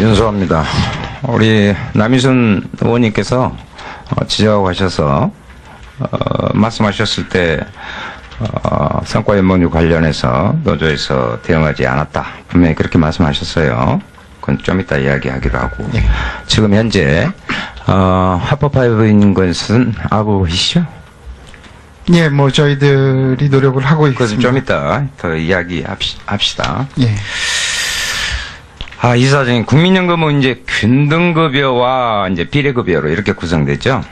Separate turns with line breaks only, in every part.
윤소합니다. 우리 남희순 의원님께서 지적하고 하셔서 말씀하셨을 때 성과연목률 관련해서 노조에서 대응하지 않았다. 분명히 그렇게 말씀하셨어요. 그건 좀 이따 이야기하기로 하고.
네.
지금 현재 합법화되어 있는 것은 아부이시죠?
예, 뭐 저희들이 노력을 하고
그것은
있습니다.
좀 이따 더 이야기합시다.
예.
이사장님, 국민연금은 이제 균등급여와 이제 비례급여로 이렇게 구성되죠?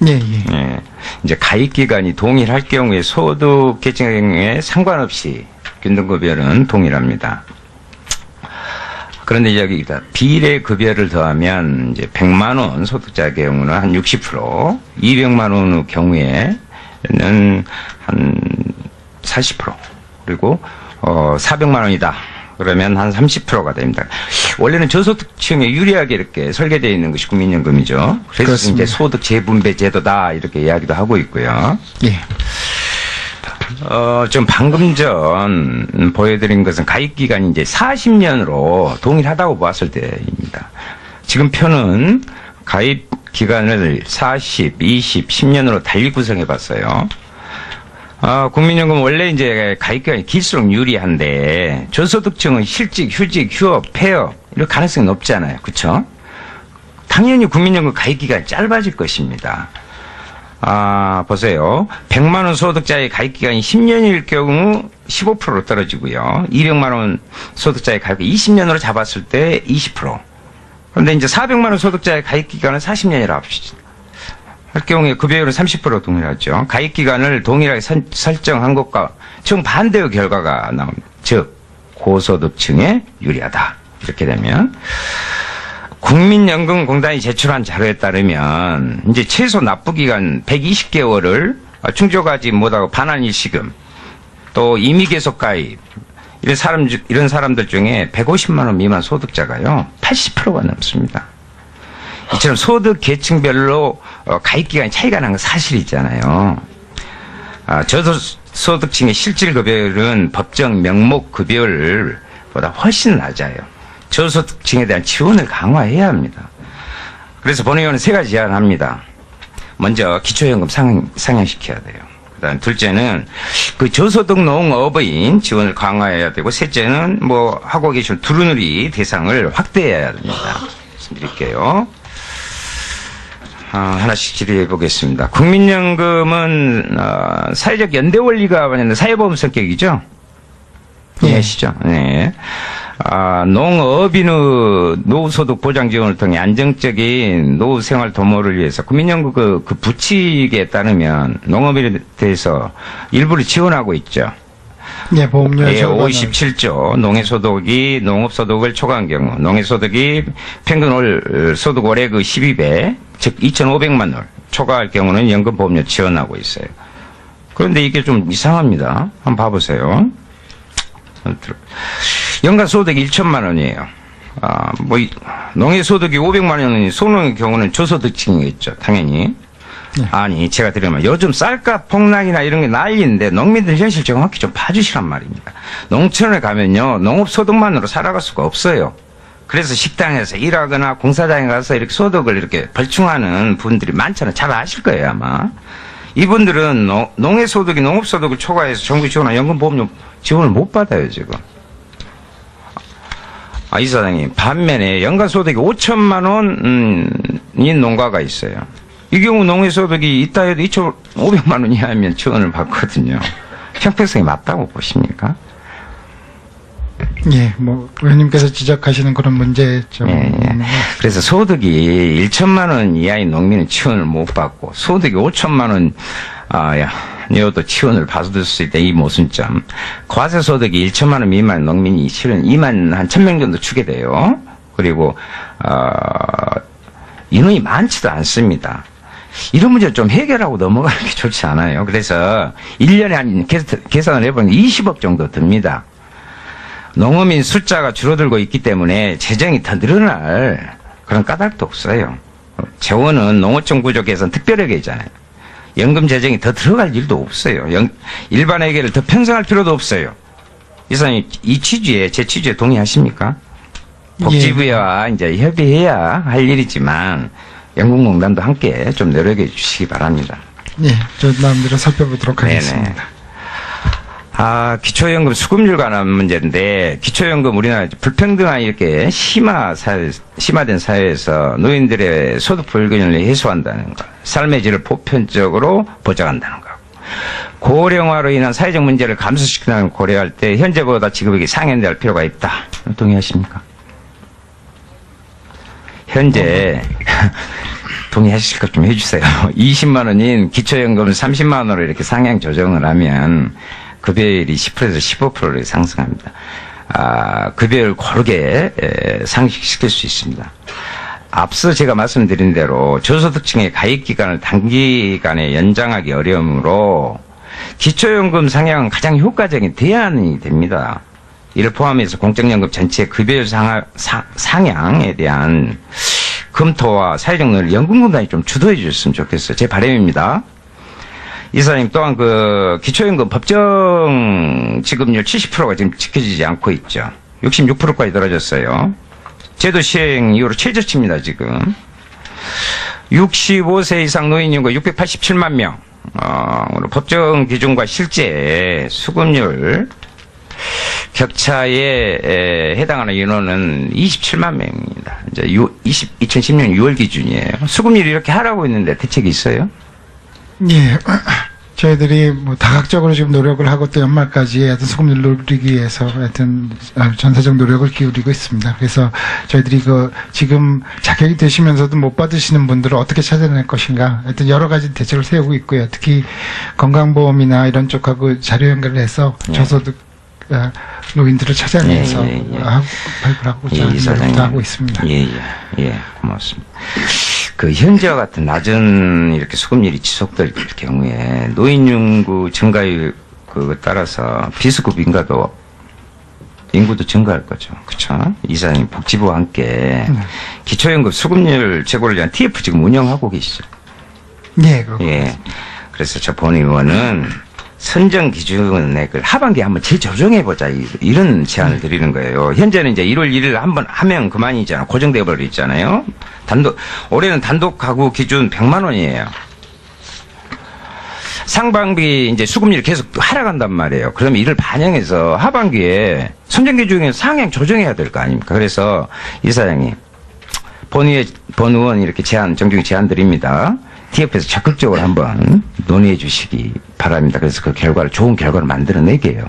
예, 예.
예. 이제 가입기간이 동일할 경우에 소득 계층에 상관없이 균등급여는 동일합니다. 그런데 여기 비례급여를 더하면 이제 100만원 소득자의 경우는 한 60%, 200만 원의 경우에는 한 40%, 그리고 400만 원이다. 그러면 한 30%가 됩니다. 원래는 저소득층에 유리하게 이렇게 설계되어 있는 것이 국민연금이죠. 그래서
그렇습니다.
이제 소득 재분배 제도다 이렇게 이야기도 하고 있고요.
예.
좀 방금 전 보여드린 것은 가입 기간이 이제 40년으로 동일하다고 보았을 때입니다. 지금 표는 가입 기간을 40, 20, 10년으로 달리 구성해 봤어요. 국민연금 원래 이제 가입기간이 길수록 유리한데 저소득층은 실직, 휴직, 휴업, 폐업 이런 가능성이 높잖아요. 그렇죠? 당연히 국민연금 가입기간이 짧아질 것입니다. 보세요. 100만 원 소득자의 가입기간이 10년일 경우 15%로 떨어지고요. 200만 원 소득자의 가입기간이 20년으로 잡았을 때 20%. 그런데 이제 400만 원 소득자의 가입기간은 40년이라고 합시다. 할 경우에 급여율은 30% 동일하죠. 가입기간을 동일하게 설정한 것과 정반대의 결과가 나옵니다. 즉 고소득층에 유리하다. 이렇게 되면 국민연금공단이 제출한 자료에 따르면 이제 최소 납부기간 120개월을 충족하지 못하고 반환일시금 또 임의계속가입 이런 사람들 중에 150만 원 미만 소득자가요 80%가 넘습니다. 이처럼 소득 계층별로 가입기간이 차이가 나는 건 사실이잖아요. 저소득층의 실질급여율은 법정 명목급여율보다 훨씬 낮아요. 저소득층에 대한 지원을 강화해야 합니다. 그래서 본의원은 세 가지 제안합니다. 먼저 기초연금 상향시켜야 돼요. 그다음 둘째는 그 저소득 농업인 지원을 강화해야 되고 셋째는 뭐 하고 계신 두루누리 대상을 확대해야 됩니다. 말씀드릴게요. 하나씩 질의해 보겠습니다. 국민연금은 사회적 연대 원리가 아니라 사회보험 성격이죠? 이해하시죠? 네. 농업인의 노후소득 보장 지원을 통해 안정적인 노후 생활 도모를 위해서 국민연금 그 부칙에 따르면 농업인에 대해서 일부를 지원하고 있죠.
예, 보험료
57조 농해소득이 농업소득을 초과한 경우 농해소득이 평균 월 소득 월의 그 12배 즉 2,500만 원 초과할 경우는 연금보험료 지원하고 있어요. 그런데 이게 좀 이상합니다. 한번 봐보세요. 연간 소득이 1천만 원이에요. 농해소득이 500만 원이 소농의 경우는 저소득층이겠죠. 당연히. 네. 아니 제가 드리면 요즘 쌀값 폭락이나 이런 게 난리인데 농민들 현실 정확히 좀 봐주시란 말입니다. 농촌에 가면요 농업소득만으로 살아갈 수가 없어요. 그래서 식당에서 일하거나 공사장에 가서 이렇게 소득을 이렇게 벌충하는 분들이 많잖아요. 잘 아실 거예요 아마. 이분들은 농해소득이 농업소득을 초과해서 정부 지원이나 연금보험료 지원을 못 받아요 지금. 이사장님 반면에 연간 소득이 5천만 원인 농가가 있어요. 이 경우 농해소득이 있다 해도 2,500만 원 이하면 지원을 받거든요. 형평성이 맞다고 보십니까?
예, 뭐 의원님께서 지적하시는 그런 문제점.
예. 그래서 소득이 1천만 원 이하인 농민은 지원을 못 받고 소득이 5천만 원 이것도 지원을 받을 수 있다. 이 모순점. 과세소득이 1천만 원 미만 농민이 실은 2만 한 1,000명 정도 주게 돼요. 그리고 인원이 많지도 않습니다. 이런 문제를 좀 해결하고 넘어가는 게 좋지 않아요. 그래서 1년에 한 계산을 해보면 20억 정도 듭니다. 농어민 숫자가 줄어들고 있기 때문에 재정이 더 늘어날 그런 까닭도 없어요. 재원은 농어촌 구조 개선 특별회계잖아요. 연금 재정이 더 들어갈 일도 없어요. 일반 회계를 더 편성할 필요도 없어요. 이사님 이 취지에 제 취지에 동의하십니까? 복지부와 이제 협의해야 할 일이지만 연금공단도 함께 좀 노력해 주시기 바랍니다.
예, 저 마음대로 살펴보도록 하겠습니다.
기초연금 수급률 관한 문제인데, 기초연금 우리나라 불평등한 이렇게 심화된 사회에서 노인들의 소득 불균형을 해소한다는 것, 삶의 질을 보편적으로 보장한다는 것, 고령화로 인한 사회적 문제를 감소시키는 고려할 때 현재보다 지급액이 상향될 필요가 있다. 동의하십니까? 현재 동의하실 것 좀 해주세요. 20만 원인 기초연금 30만 원으로 이렇게 상향 조정을 하면 급여율이 10%에서 15%로 상승합니다. 급여율 고르게 상식시킬 수 있습니다. 앞서 제가 말씀드린 대로 저소득층의 가입 기간을 단기간에 연장하기 어려우므로 기초연금 상향은 가장 효과적인 대안이 됩니다. 이를 포함해서 공적연금 전체 급여율 상향에 대한 검토와 사회적 논의를 연금공단이 좀 주도해 주셨으면 좋겠어요. 제 바람입니다. 이사님 또한 기초연금 법정 지급률 70%가 지금 지켜지지 않고 있죠. 66%까지 떨어졌어요. 제도 시행 이후로 최저치입니다, 지금. 65세 이상 노인 인구가 687만 명. 법정 기준과 실제 수급률 격차에 해당하는 인원은 27만 명입니다. 이제 2010년 6월 기준이에요. 수급률이 이렇게 하라고 했는데 대책이 있어요?
예, 저희들이 뭐 다각적으로 지금 노력을 하고 또 연말까지 하여튼 수급률 노리기 위해서 하여튼 전사적 노력을 기울이고 있습니다. 그래서 저희들이 지금 자격이 되시면서도 못 받으시는 분들을 어떻게 찾아낼 것인가 하여튼 여러 가지 대책을 세우고 있고요. 특히 건강보험이나 이런 쪽하고 자료 연결을 해서 저소득 노인들을 찾아내서 발굴하고자 노력도 하고 있습니다.
예, 고맙습니다. 현재와 같은 낮은 이렇게 수급률이 지속될 경우에 노인 인구 증가율 따라서 비수급 인구도 증가할 거죠. 그렇죠? 이사님 복지부와 함께 기초연금 수급률 제고를 위한 TF 지금 운영하고 계시죠?
예,
예. 그래서 저 본 의원은 선정 기준액을 하반기에 한번 재조정해보자. 이런 제안을 드리는 거예요. 현재는 이제 1월 1일 한번 하면 그만이잖아. 고정돼 버려 있잖아요. 올해는 단독 가구 기준 100만 원이에요. 상반기 이제 수급률이 계속 하락한단 말이에요. 그러면 이를 반영해서 하반기에 선정 기준에 상향 조정해야 될 거 아닙니까? 그래서 이사장님, 본 의원 이렇게 정중히 제안 드립니다. TF에서 적극적으로 한번 논의해 주시기 바랍니다. 그래서 좋은 결과를 만들어내게요.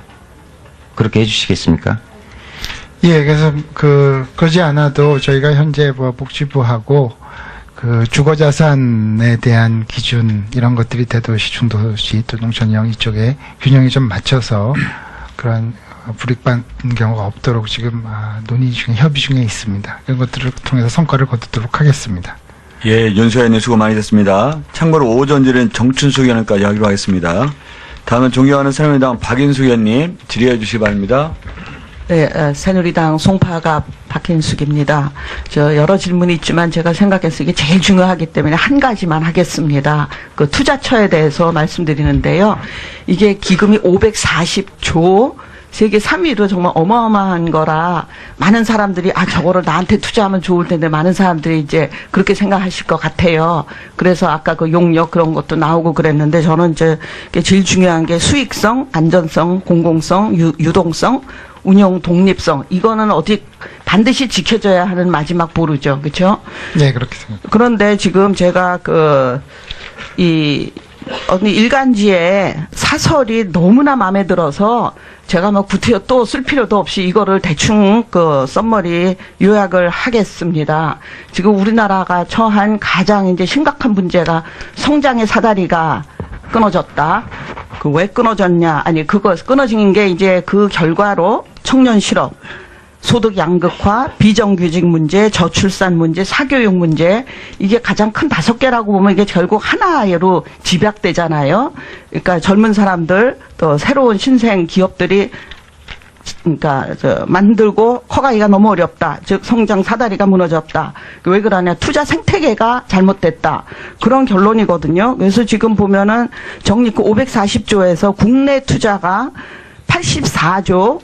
그렇게 해 주시겠습니까?
예, 그래서 그러지 않아도 저희가 현재 복지부하고 주거자산에 대한 기준 이런 것들이 대도시, 중도시 또 농촌형 이쪽에 균형이 좀 맞춰서 그런 불이익받는 경우가 없도록 지금 협의 중에 있습니다. 이런 것들을 통해서 성과를 거두도록 하겠습니다.
예, 윤수현님 수고 많이 됐습니다. 참고로 오전 질의는 정춘수 의원까지 하기로 하겠습니다. 다음은 존경하는 새누리당 박인숙 의원님 질의해 주시기 바랍니다.
네, 새누리당 송파갑 박인숙입니다. 여러 질문이 있지만 제가 생각해서 이게 제일 중요하기 때문에 한 가지만 하겠습니다. 투자처에 대해서 말씀드리는데요. 이게 기금이 540조, 세계 3위로 정말 어마어마한 거라 많은 사람들이 저거를 나한테 투자하면 좋을 텐데 많은 사람들이 이제 그렇게 생각하실 것 같아요. 그래서 아까 용역 그런 것도 나오고 그랬는데 저는 이제 제일 중요한 게 수익성, 안전성, 공공성, 유동성, 운영 독립성 이거는 반드시 지켜져야 하는 마지막 보루죠. 그렇죠?
네, 그렇게 생각합니다.
그런데 지금 제가 어느 일간지에 사설이 너무나 마음에 들어서 제가 구태여 또 쓸 필요도 없이 이거를 대충 썸머리 요약을 하겠습니다. 지금 우리나라가 처한 가장 이제 심각한 문제가 성장의 사다리가 끊어졌다. 왜 끊어졌냐? 끊어진 게 이제 그 결과로 청년 실업, 소득 양극화, 비정규직 문제, 저출산 문제, 사교육 문제 이게 가장 큰 5개라고 보면 이게 결국 하나로 집약되잖아요. 그러니까 젊은 사람들 또 새로운 신생 기업들이 만들고 커가기가 너무 어렵다. 즉 성장 사다리가 무너졌다. 왜 그러냐? 투자 생태계가 잘못됐다. 그런 결론이거든요. 그래서 지금 보면은 적립금 540조에서 국내 투자가 84조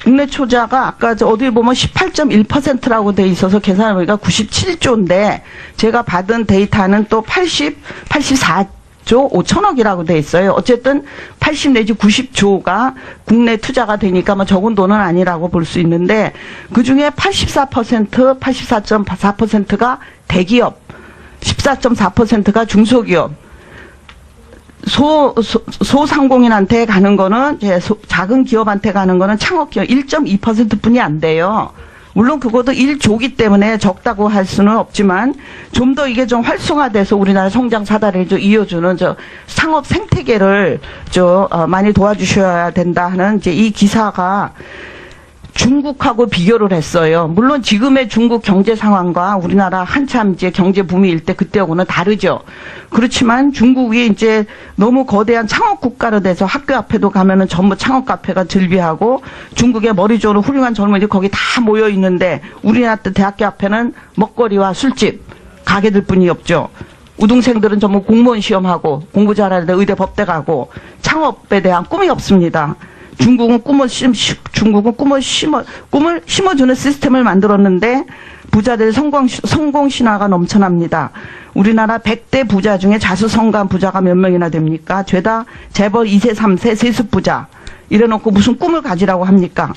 국내 투자가 아까 어디 보면 18.1%라고 돼 있어서 계산해 보니까 97조인데 제가 받은 데이터는 또 84조 5천억이라고 돼 있어요. 어쨌든 80 내지 90조가 국내 투자가 되니까 뭐 적은 돈은 아니라고 볼 수 있는데 그중에 84%가 대기업, 14.4%가 중소기업, 소상공인한테 가는 거는 작은 기업한테 가는 거는 창업기업 1.2%뿐이 안 돼요. 물론 그것도 1조기 때문에 적다고 할 수는 없지만 좀 더 이게 좀 활성화돼서 우리나라 성장 사다리를 좀 이어주는 창업 생태계를 많이 도와주셔야 된다 하는 이제 이 기사가 중국하고 비교를 했어요. 물론 지금의 중국 경제 상황과 우리나라 한참 이제 경제 붐일 때 그때하고는 다르죠. 그렇지만 중국이 이제 너무 거대한 창업 국가로 돼서 학교 앞에도 가면은 전부 창업 카페가 즐비하고 중국의 머리 좋은 훌륭한 젊은이들 거기 다 모여 있는데 우리나라 대학교 앞에는 먹거리와 술집, 가게들 뿐이 없죠. 우등생들은 전부 공무원 시험하고 공부 잘하는데 의대 법대 가고 창업에 대한 꿈이 없습니다. 중국은 꿈을 심어주는 시스템을 만들었는데 부자들 성공 신화가 넘쳐납니다. 우리나라 100대 부자 중에 자수성가한 부자가 몇 명이나 됩니까? 죄다 재벌 2세, 3세, 세습 부자. 이래놓고 무슨 꿈을 가지라고 합니까?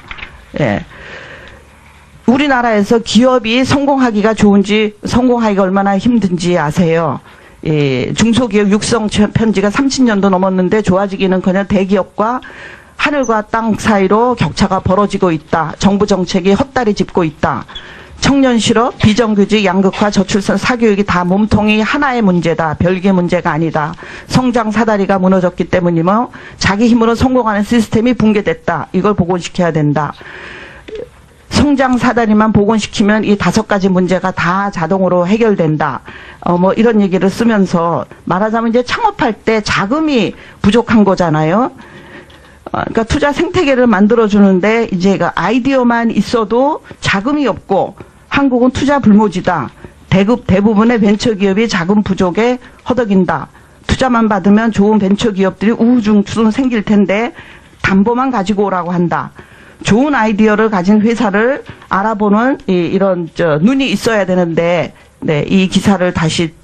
예. 우리나라에서 기업이 성공하기가 좋은지, 성공하기가 얼마나 힘든지 아세요? 예, 중소기업 육성 편지가 30년도 넘었는데 좋아지기는커녕 대기업과 하늘과 땅 사이로 격차가 벌어지고 있다. 정부 정책이 헛다리 짚고 있다. 청년 실업, 비정규직, 양극화, 저출산, 사교육이 다 몸통이 하나의 문제다. 별개 문제가 아니다. 성장 사다리가 무너졌기 때문이며 자기 힘으로 성공하는 시스템이 붕괴됐다. 이걸 복원시켜야 된다. 성장 사다리만 복원시키면 이 5가지 문제가 다 자동으로 해결된다. 뭐 이런 얘기를 쓰면서 말하자면 이제 창업할 때 자금이 부족한 거잖아요. 그러니까 투자 생태계를 만들어주는데 이제 아이디어만 있어도 자금이 없고 한국은 투자 불모지다. 대부분의 벤처기업이 자금 부족에 허덕인다. 투자만 받으면 좋은 벤처기업들이 우후죽순 생길 텐데 담보만 가지고 오라고 한다. 좋은 아이디어를 가진 회사를 알아보는 이런 눈이 있어야 되는데 네, 이 기사를 다시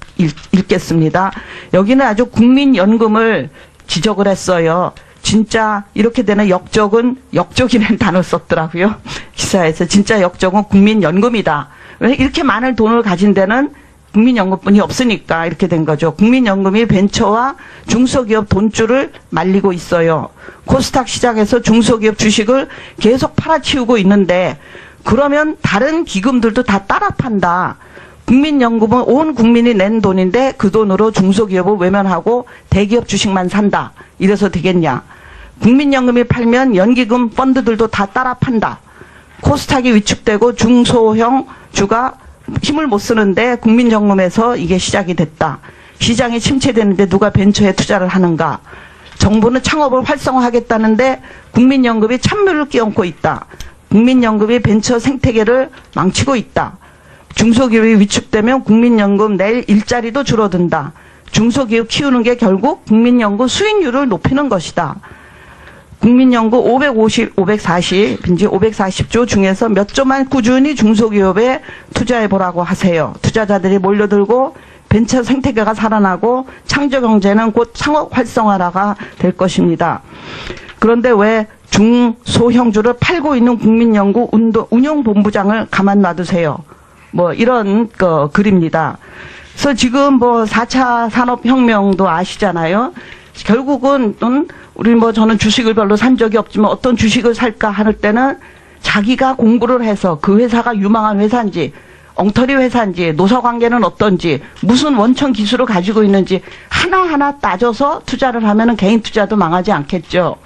읽겠습니다. 여기는 아주 국민연금을 지적을 했어요. 진짜 이렇게 되는 역적이라는 단어를 썼더라고요. 기사에서 진짜 역적은 국민연금이다. 왜 이렇게 많은 돈을 가진 데는 국민연금뿐이 없으니까 이렇게 된 거죠. 국민연금이 벤처와 중소기업 돈줄을 말리고 있어요. 코스닥 시장에서 중소기업 주식을 계속 팔아치우고 있는데 그러면 다른 기금들도 다 따라 판다. 국민연금은 온 국민이 낸 돈인데 그 돈으로 중소기업을 외면하고 대기업 주식만 산다. 이래서 되겠냐. 국민연금이 팔면 연기금 펀드들도 다 따라 판다. 코스닥이 위축되고 중소형 주가 힘을 못 쓰는데 국민연금에서 이게 시작이 됐다. 시장이 침체되는데 누가 벤처에 투자를 하는가. 정부는 창업을 활성화하겠다는데 국민연금이 찬물을 끼얹고 있다. 국민연금이 벤처 생태계를 망치고 있다. 중소기업이 위축되면 국민연금 낼 일자리도 줄어든다. 중소기업 키우는 게 결국 국민연금 수익률을 높이는 것이다. 국민연금 540조 중에서 몇 조만 꾸준히 중소기업에 투자해보라고 하세요. 투자자들이 몰려들고 벤처 생태계가 살아나고 창조경제는 곧 창업 활성화가 될 것입니다. 그런데 왜 중소형주를 팔고 있는 국민연금 운용본부장을 가만 놔두세요. 뭐 이런 글입니다. 그래서 지금 4차 산업혁명도 아시잖아요. 결국은 우리 저는 주식을 별로 산 적이 없지만 어떤 주식을 살까 할 때는 자기가 공부를 해서 그 회사가 유망한 회사인지 엉터리 회사인지 노사관계는 어떤지 무슨 원천 기술을 가지고 있는지 하나하나 따져서 투자를 하면은 개인 투자도 망하지 않겠죠.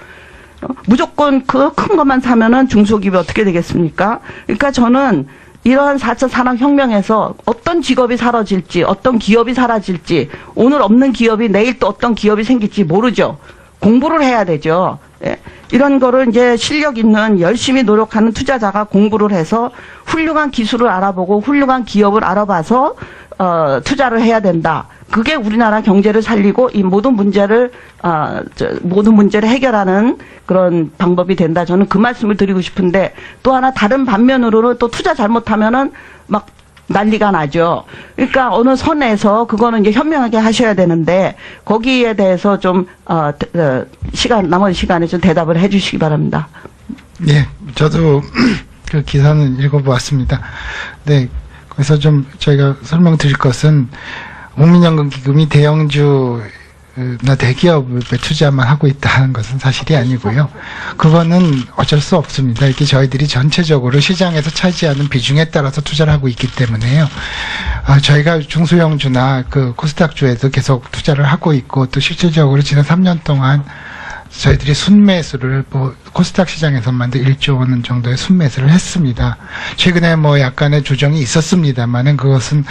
무조건 그 큰 것만 사면은 중소기업이 어떻게 되겠습니까? 그러니까 저는 이러한 4차 산업혁명에서 어떤 직업이 사라질지 어떤 기업이 사라질지 오늘 없는 기업이 내일 또 어떤 기업이 생길지 모르죠. 공부를 해야 되죠. 예. 이런 거를 이제 실력 있는 열심히 노력하는 투자자가 공부를 해서 훌륭한 기술을 알아보고 훌륭한 기업을 알아봐서 투자를 해야 된다. 그게 우리나라 경제를 살리고 이 모든 문제를 해결하는 그런 방법이 된다. 저는 그 말씀을 드리고 싶은데, 또 하나 다른 반면으로는 또 투자 잘못하면은 막 난리가 나죠. 그러니까 어느 선에서 그거는 이제 현명하게 하셔야 되는데, 거기에 대해서 좀 나머지 시간에 좀 대답을 해주시기 바랍니다.
예, 저도 그 기사는 읽어보았습니다. 네, 그래서 좀 저희가 설명드릴 것은, 국민연금기금이 대형주나 대기업에 투자만 하고 있다는 것은 사실이 아니고요. 그거는 어쩔 수 없습니다. 이렇게 저희들이 전체적으로 시장에서 차지하는 비중에 따라서 투자를 하고 있기 때문에요. 저희가 중소형주나 그 코스닥주에도 계속 투자를 하고 있고, 또 실질적으로 지난 3년 동안 저희들이 순매수를 코스닥 시장에서만도 1조 원 정도의 순매수를 했습니다. 최근에 약간의 조정이 있었습니다만은 그것은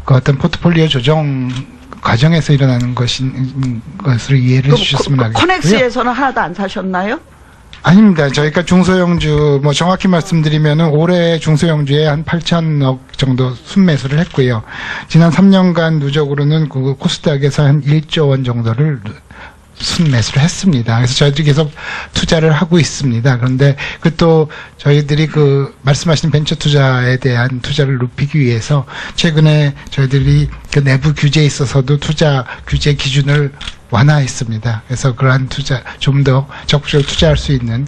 그 어떤 포트폴리오 조정 과정에서 일어나는 것으로 이해를 해주셨으면 하겠고요.
코넥스에서는 하나도 안 사셨나요?
아닙니다. 저희가 중소형주 정확히 말씀드리면은 올해 중소형주에 한 8천억 정도 순매수를 했고요. 지난 3년간 누적으로는 그 코스닥에서 한 1조 원 정도를 순매수를 했습니다. 그래서 저희들이 계속 투자를 하고 있습니다. 그런데 또 저희들이 말씀하신 벤처 투자에 대한 투자를 높이기 위해서 최근에 저희들이 그 내부 규제에 있어서도 투자 규제 기준을 완화했습니다. 그래서 그러한 투자 좀 더 적극적으로 투자할 수 있는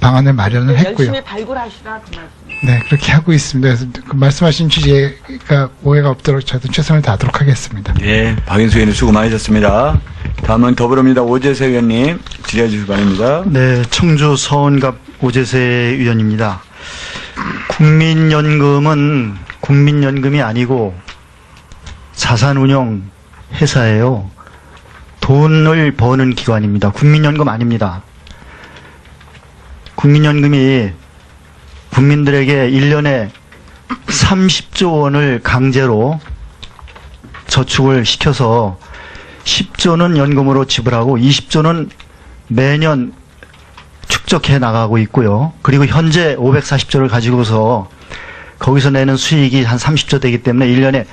방안을 마련을 했고요.
열심히 발굴하시라 그 말씀.
네, 그렇게 하고 있습니다. 그래서 그 말씀하신 취지가 오해가 없도록 저도 최선을 다하도록 하겠습니다.
예, 박인수 의원님 수고 많으셨습니다. 다음은 더불어민주당 오재세 의원님 질의해 주시기 바랍니다.
네, 청주 서원갑 오재세 의원입니다. 국민연금은 국민연금이 아니고 자산운용 회사예요. 돈을 버는 기관입니다. 국민연금 아닙니다. 국민연금이 국민들에게 1년에 30조 원을 강제로 저축을 시켜서 10조는 연금으로 지불하고 20조는 매년 축적해 나가고 있고요. 그리고 현재 540조를 가지고서 거기서 내는 수익이 한 30조 되기 때문에 1년에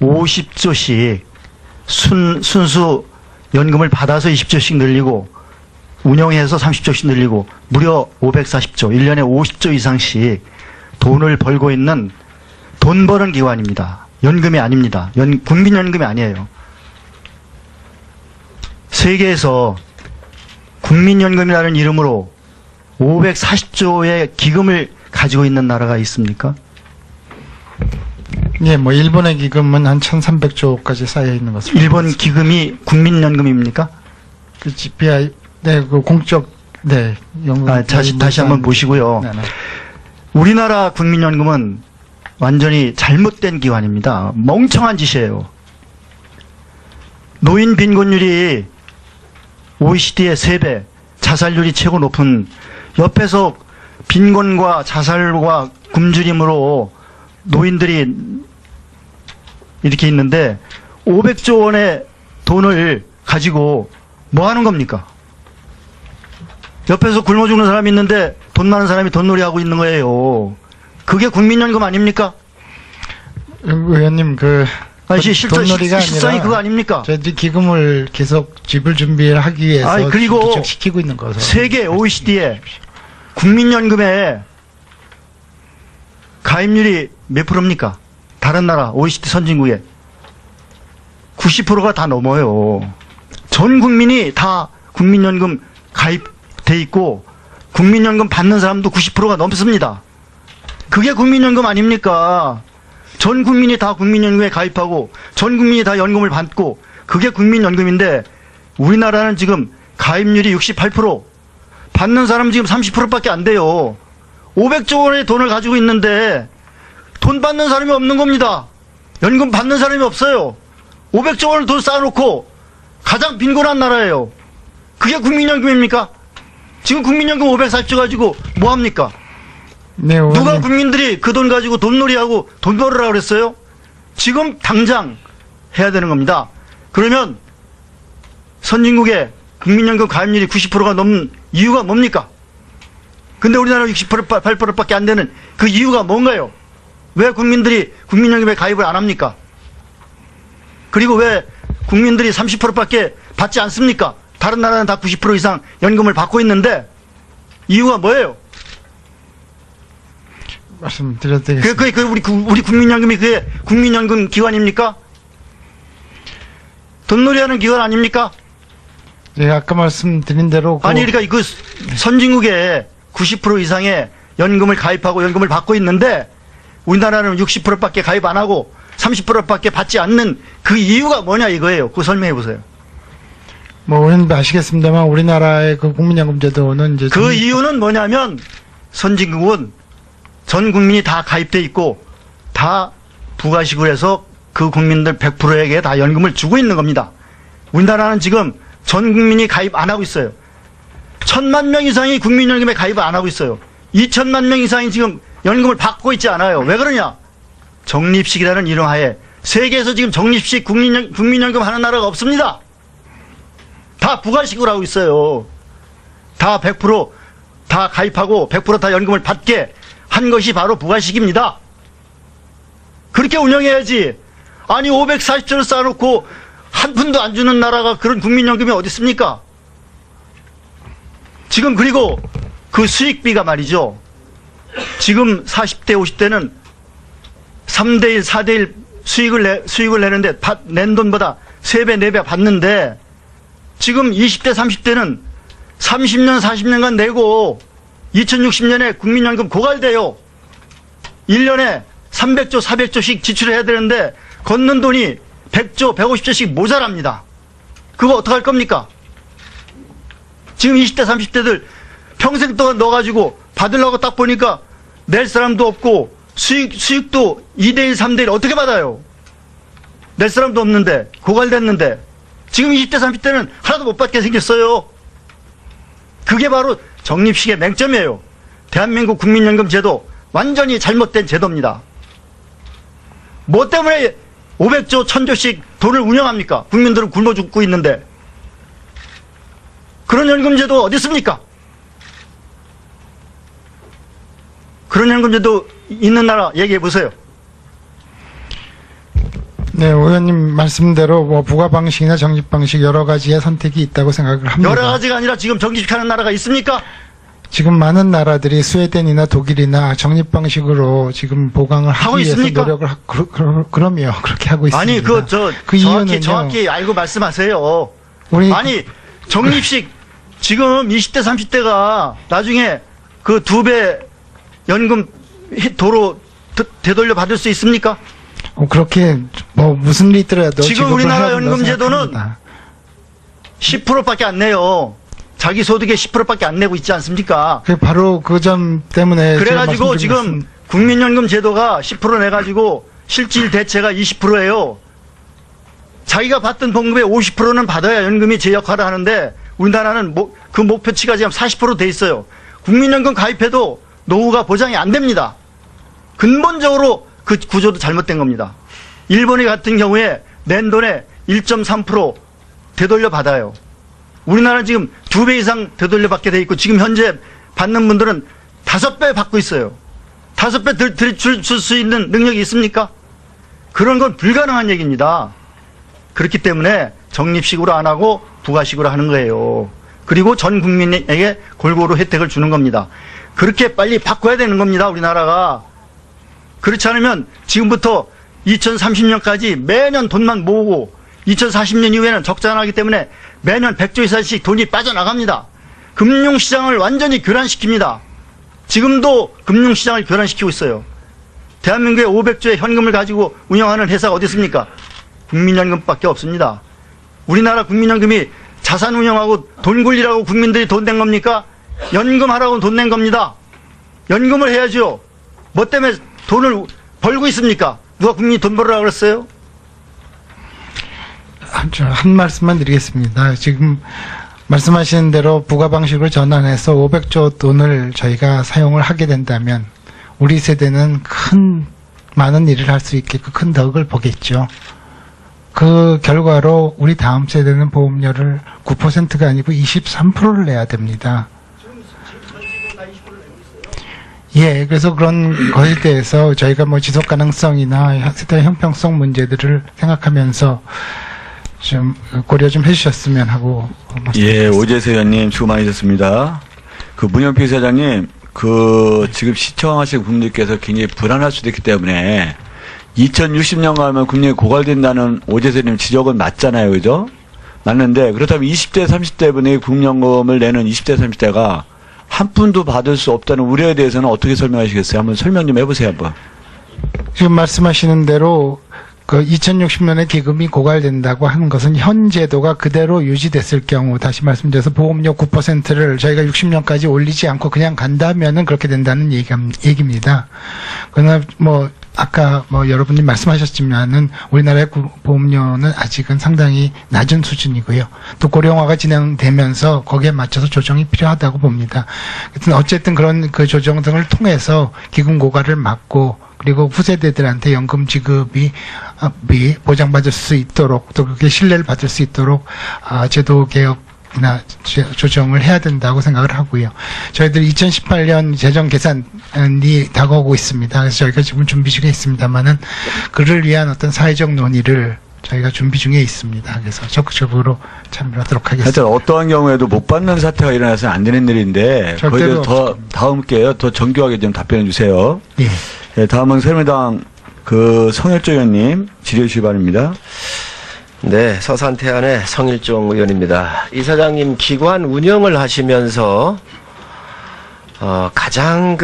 50조씩 순수 연금을 받아서 20조씩 늘리고 운영해서 30조씩 늘리고 무려 540조, 1년에 50조 이상씩 돈을 벌고 있는 돈 버는 기관입니다. 연금이 아닙니다. 국민연금이 아니에요. 세계에서 국민연금이라는 이름으로 540조의 기금을 가지고 있는 나라가 있습니까?
예, 일본의 기금은 한 1,300조까지 쌓여 있는 것으로.
일본 기금이 국민연금입니까?
그 GPI, 네, 그 공적, 네, 연금.
다시 한번 보시고요.
네.
우리나라 국민연금은 완전히 잘못된 기관입니다. 멍청한 짓이에요. 노인 빈곤율이 OECD의 3배, 자살률이 최고 높은, 옆에서 빈곤과 자살과 굶주림으로 노인들이 이렇게 있는데 500조 원의 돈을 가지고 뭐 하는 겁니까? 옆에서 굶어 죽는 사람이 있는데 돈 많은 사람이 돈놀이 하고 있는 거예요. 그게 국민연금 아닙니까?
의원님, 돈놀이가
실상이
아니라
그거 아닙니까?
저희들이 기금을 계속 지불 준비를 하기 위해서
그리고
시키고 있는 거죠.
세계 OECD의 국민연금의 가입률이 몇 프로입니까? 다른 나라 OECD 선진국에 90%가 다 넘어요. 전 국민이 다 국민연금 가입돼 있고 국민연금 받는 사람도 90%가 넘습니다. 그게 국민연금 아닙니까? 전 국민이 다 국민연금에 가입하고 전 국민이 다 연금을 받고 그게 국민연금인데 우리나라는 지금 가입률이 68%, 받는 사람 지금 30%밖에 안 돼요. 500조 원의 돈을 가지고 있는데 돈 받는 사람이 없는 겁니다. 연금 받는 사람이 없어요. 500조 원을 돈 쌓아놓고 가장 빈곤한 나라예요. 그게 국민연금입니까? 지금 국민연금 540조 가지고 뭐 합니까?
네,
누가 국민들이 그 돈 가지고 돈놀이하고 돈 벌으라고 그랬어요? 지금 당장 해야 되는 겁니다. 그러면 선진국의 국민연금 가입률이 90%가 넘는 이유가 뭡니까? 근데 우리나라 68%밖에 안 되는 그 이유가 뭔가요? 왜 국민들이 국민연금에 가입을 안 합니까? 그리고 왜 국민들이 30%밖에 받지 않습니까? 다른 나라는 다 90% 이상 연금을 받고 있는데 이유가 뭐예요?
말씀드려도 되겠습니다.
우리 국민연금이 그게 국민연금 기관입니까? 돈놀이하는 기관 아닙니까?
예, 아까 말씀드린 대로
아니 그러니까 그 선진국에 90% 이상의 연금을 가입하고 연금을 받고 있는데 우리나라는 60%밖에 가입 안 하고 30%밖에 받지 않는 그 이유가 뭐냐 이거예요. 그거 설명해 보세요.
뭐 우리는 아시겠습니다만 우리나라의 그 국민연금제도는 이제
그 이유는 뭐냐면 선진국은 전 국민이 다 가입돼 있고 다 부가식으로 해서 그 국민들 100%에게 다 연금을 주고 있는 겁니다. 우리나라는 지금 전 국민이 가입 안 하고 있어요. 1,000만 명 이상이 국민연금에 가입을 안 하고 있어요. 2천만 명 이상이 지금 연금을 받고 있지 않아요. 왜 그러냐? 적립식이라는 이름 하에 세계에서 지금 적립식 국민연금 하는 나라가 없습니다. 다 부가식으로 하고 있어요. 다 100% 다 가입하고 100% 다 연금을 받게 한 것이 바로 부가식입니다. 그렇게 운영해야지. 아니 540조를 쌓아놓고 한 푼도 안 주는 나라가 그런 국민연금이 어디 있습니까? 지금 그리고 그 수익비가 말이죠. 지금 40대 50대는 3대1 4대1 수익을 내는데 낸 돈보다 3배 4배 받는데 지금 20대 30대는 30년 40년간 내고 2060년에 국민연금 고갈돼요. 1년에 300조 400조씩 지출해야 되는데 걷는 돈이 100조 150조씩 모자랍니다. 그거 어떡할 겁니까? 지금 20대 30대들 평생 동안 넣어가지고 받으려고 딱 보니까 낼 사람도 없고 수익도 2대1 3대1 어떻게 받아요? 낼 사람도 없는데 고갈됐는데 지금 20대 30대는 하나도 못 받게 생겼어요. 그게 바로 적립식의 맹점이에요. 대한민국 국민연금 제도 완전히 잘못된 제도입니다. 뭐 때문에 500조 1000조씩 돈을 운영합니까? 국민들은 굶어 죽고 있는데 그런 연금제도 어디 있습니까? 그런 연금제도 있는 나라 얘기해 보세요.
네, 의원님 말씀대로 뭐 부가 방식이나 적립 방식 여러 가지의 선택이 있다고 생각을 합니다.
여러 가지가 아니라 지금 적립하는 나라가 있습니까?
지금 많은 나라들이 스웨덴이나 독일이나 적립 방식으로 지금 보강을
하고
하기 위해서
있습니까?
노력을 그럼요. 그렇게 하고 있습니다.
아니
그 이유는요.
정확히 알고 말씀하세요.
우리
아니 적립식 지금 20대 30대가 나중에 그 2배 연금 도로 되돌려 받을 수 있습니까?
그렇게 뭐 무슨 일이 있더라도
지금 우리나라
지급을 해야 된다고
연금제도는
생각합니다.
10%밖에 안 내요. 자기 소득의 10%밖에 안 내고 있지 않습니까?
그 바로 그 점 때문에
그래가지고 지금 국민연금 제도가 10% 내가지고 실질 대체가 20%예요. 자기가 받던 봉급의 50%는 받아야 연금이 제 역할을 하는데 우리나라는 그 목표치가 지금 40% 돼 있어요. 국민연금 가입해도 노후가 보장이 안 됩니다. 근본적으로 그 구조도 잘못된 겁니다. 일본이 같은 경우에 낸 돈의 1.3% 되돌려 받아요. 우리나라는 지금 2배 이상 되돌려 받게 돼 있고 지금 현재 받는 분들은 5배 받고 있어요. 5배 줄 수 있는 능력이 있습니까? 그런 건 불가능한 얘기입니다. 그렇기 때문에 적립식으로 안 하고 부가식으로 하는 거예요. 그리고 전 국민에게 골고루 혜택을 주는 겁니다. 그렇게 빨리 바꿔야 되는 겁니다. 우리나라가. 그렇지 않으면 지금부터 2030년까지 매년 돈만 모으고 2040년 이후에는 적자 나기 때문에 매년 100조 이상씩 돈이 빠져나갑니다. 금융시장을 완전히 교란시킵니다. 지금도 금융시장을 교란시키고 있어요. 대한민국에 500조의 현금을 가지고 운영하는 회사가 어디 있습니까? 국민연금밖에 없습니다. 우리나라 국민연금이 자산 운영하고 돈 굴리라고 국민들이 돈 낸 겁니까? 연금하라고 돈 낸 겁니다. 연금을 해야죠. 뭐 때문에 돈을 벌고 있습니까? 누가 국민이 돈 벌으라고 그랬어요?
한 말씀만 드리겠습니다. 지금 말씀하시는 대로 부가 방식으로 전환해서 500조 돈을 저희가 사용을 하게 된다면 우리 세대는 많은 일을 할 수 있게끔 큰 덕을 보겠죠. 그 결과로 우리 다음 세대는 보험료를 9%가 아니고 23%를 내야 됩니다. 예, 그래서 그런 것에 대해서 저희가 뭐 지속 가능성이나 세대 형평성 문제들을 생각하면서 좀 고려 좀 해주셨으면 하고
예, 오재세 의원님 수고 많으셨습니다. 그 문영필 사장님, 지금 시청하시는 국민들께서 굉장히 불안할 수도 있기 때문에 2060년 가면 국민이 고갈된다는 오재세 의원님 지적은 맞잖아요. 그죠? 맞는데 그렇다면 20대, 30대 분의 국민연금을 내는 20대, 30대가 한 푼도 받을 수 없다는 우려에 대해서는 어떻게 설명하시겠어요? 한번 설명 좀 해보세요, 한번.
지금 말씀하시는 대로 그 2060년에 기금이 고갈된다고 하는 것은 현 제도가 그대로 유지됐을 경우, 다시 말씀드려서 보험료 9%를 저희가 60년까지 올리지 않고 그냥 간다면은 그렇게 된다는 얘기입니다. 그러나 아까 여러분이 말씀하셨지만은 우리나라의 보험료는 아직은 상당히 낮은 수준이고요. 또 고령화가 진행되면서 거기에 맞춰서 조정이 필요하다고 봅니다. 어쨌든 그런 그 조정 등을 통해서 기금 고갈을 막고, 그리고 후세대들한테 연금 지급이 보장받을 수 있도록, 또 그게 신뢰를 받을 수 있도록 제도 개혁이나 조정을 해야 된다고 생각을 하고요. 저희들이 2018년 재정 계산이 다가오고 있습니다. 그래서 저희가 지금 준비 중에 있습니다만은 그를 위한 어떤 사회적 논의를 저희가 준비 중에 있습니다. 그래서 적극적으로 참여하도록 하겠습니다.
하여튼 어떠한 경우에도 못 받는 사태가 일어나서는 안 되는 일인데 거기에 대해서 더 다음 기회에 더 정교하게 좀 답변해 주세요.
예.
네, 다음은 새누리당 성일종 의원님 질의 주시 바랍니다.
네, 서산태안의 성일종 의원입니다. 이사장님, 기관 운영을 하시면서 가장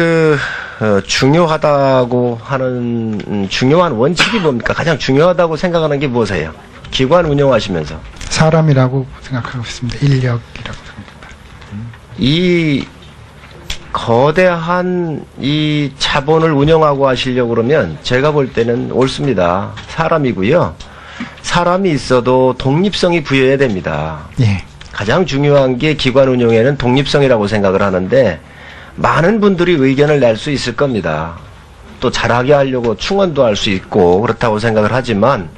중요하다고 하는 중요한 원칙이 뭡니까? 가장 중요하다고 생각하는 게 무엇이에요? 기관 운영하시면서
사람이라고 생각하고 있습니다. 인력이라고 생각합니다.
이 거대한 이 자본을 운영하고 하시려고 그러면 제가 볼 때는 옳습니다. 사람이고요. 사람이 있어도 독립성이 부여해야 됩니다.
예.
가장 중요한 게 기관 운영에는 독립성이라고 생각을 하는데 많은 분들이 의견을 낼 수 있을 겁니다. 또 잘하게 하려고 충원도 할 수 있고 그렇다고 생각을 하지만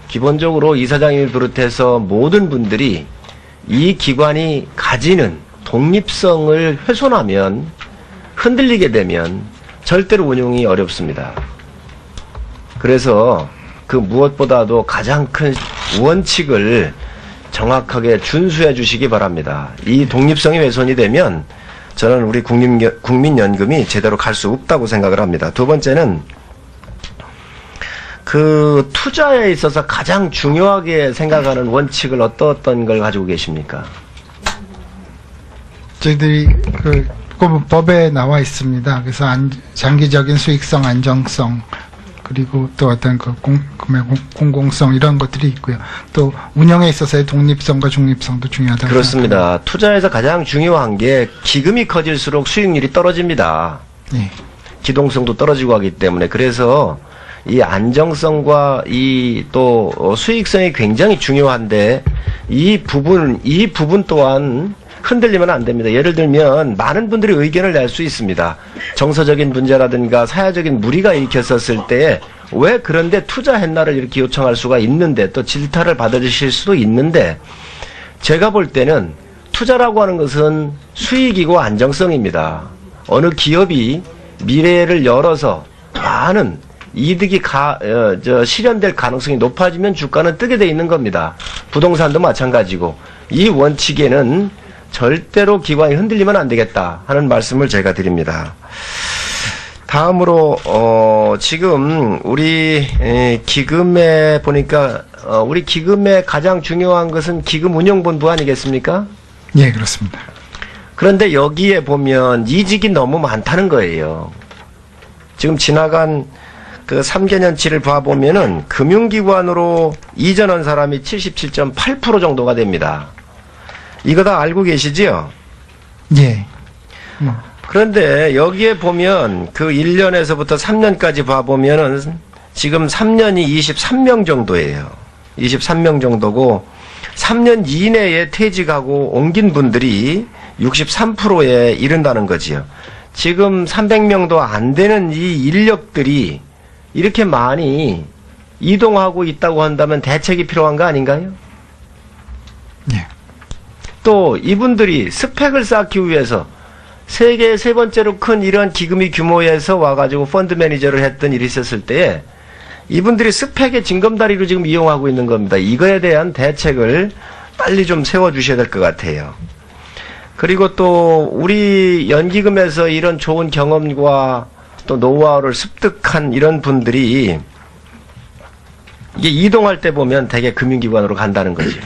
기본적으로 이사장님을 비롯해서 모든 분들이 이 기관이 가지는 독립성을 훼손하면, 흔들리게 되면 절대로 운용이 어렵습니다. 그래서 그 무엇보다도 가장 큰 원칙을 정확하게 준수해 주시기 바랍니다. 이 독립성이 훼손이 되면 저는 우리 국민연금이 제대로 갈 수 없다고 생각을 합니다. 두 번째는 그 투자에 있어서 가장 중요하게 생각하는 원칙을 어떤 걸 가지고 계십니까?
저희들이 그 법에 나와 있습니다. 그래서 장기적인 수익성, 안정성, 그리고 또 어떤 공공성 이런 것들이 있고요. 또 운영에 있어서의 독립성과 중립성도 중요하다고
그렇습니다.
생각합니다.
투자에서 가장 중요한 게 기금이 커질수록 수익률이 떨어집니다.
예.
기동성도 떨어지고 하기 때문에 그래서 이 안정성과 이 또 수익성이 굉장히 중요한데 이 부분 또한 흔들리면 안 됩니다. 예를 들면 많은 분들이 의견을 낼 수 있습니다. 정서적인 문제라든가 사회적인 무리가 일으켰었을 때 왜 그런데 투자했나를 이렇게 요청할 수가 있는데 또 질타를 받으실 수도 있는데 제가 볼 때는 투자라고 하는 것은 수익이고 안정성입니다. 어느 기업이 미래를 열어서 많은 이득이 실현될 가능성이 높아지면 주가는 뜨게 돼 있는 겁니다. 부동산도 마찬가지고 이 원칙에는 절대로 기관이 흔들리면 안 되겠다 하는 말씀을 제가 드립니다. 다음으로 지금 우리 기금에 보니까 우리 기금의 가장 중요한 것은 기금운용본부 아니겠습니까?
예, 그렇습니다.
그런데 여기에 보면 이직이 너무 많다는 거예요. 지금 지나간 그 3개년치를 봐보면은 금융기관으로 이전한 사람이 77.8% 정도가 됩니다. 이거 다 알고 계시지요?
예.
그런데 여기에 보면 그 1년에서부터 3년까지 봐보면은 지금 3년이 23명 정도예요. 23명 정도고 3년 이내에 퇴직하고 옮긴 분들이 63%에 이른다는 거지요. 지금 300명도 안 되는 이 인력들이 이렇게 많이 이동하고 있다고 한다면 대책이 필요한 거 아닌가요?
예.
또 이분들이 스펙을 쌓기 위해서 세계 세 번째로 큰 이러한 기금이 규모에서 와가지고 펀드 매니저를 했던 일이 있었을 때에 이분들이 스펙의 징검다리로 지금 이용하고 있는 겁니다. 이거에 대한 대책을 빨리 좀 세워주셔야 될 것 같아요. 그리고 또 우리 연기금에서 이런 좋은 경험과 또 노하우를 습득한 이런 분들이 이게 이동할 때 보면 대개 금융기관으로 간다는 거죠.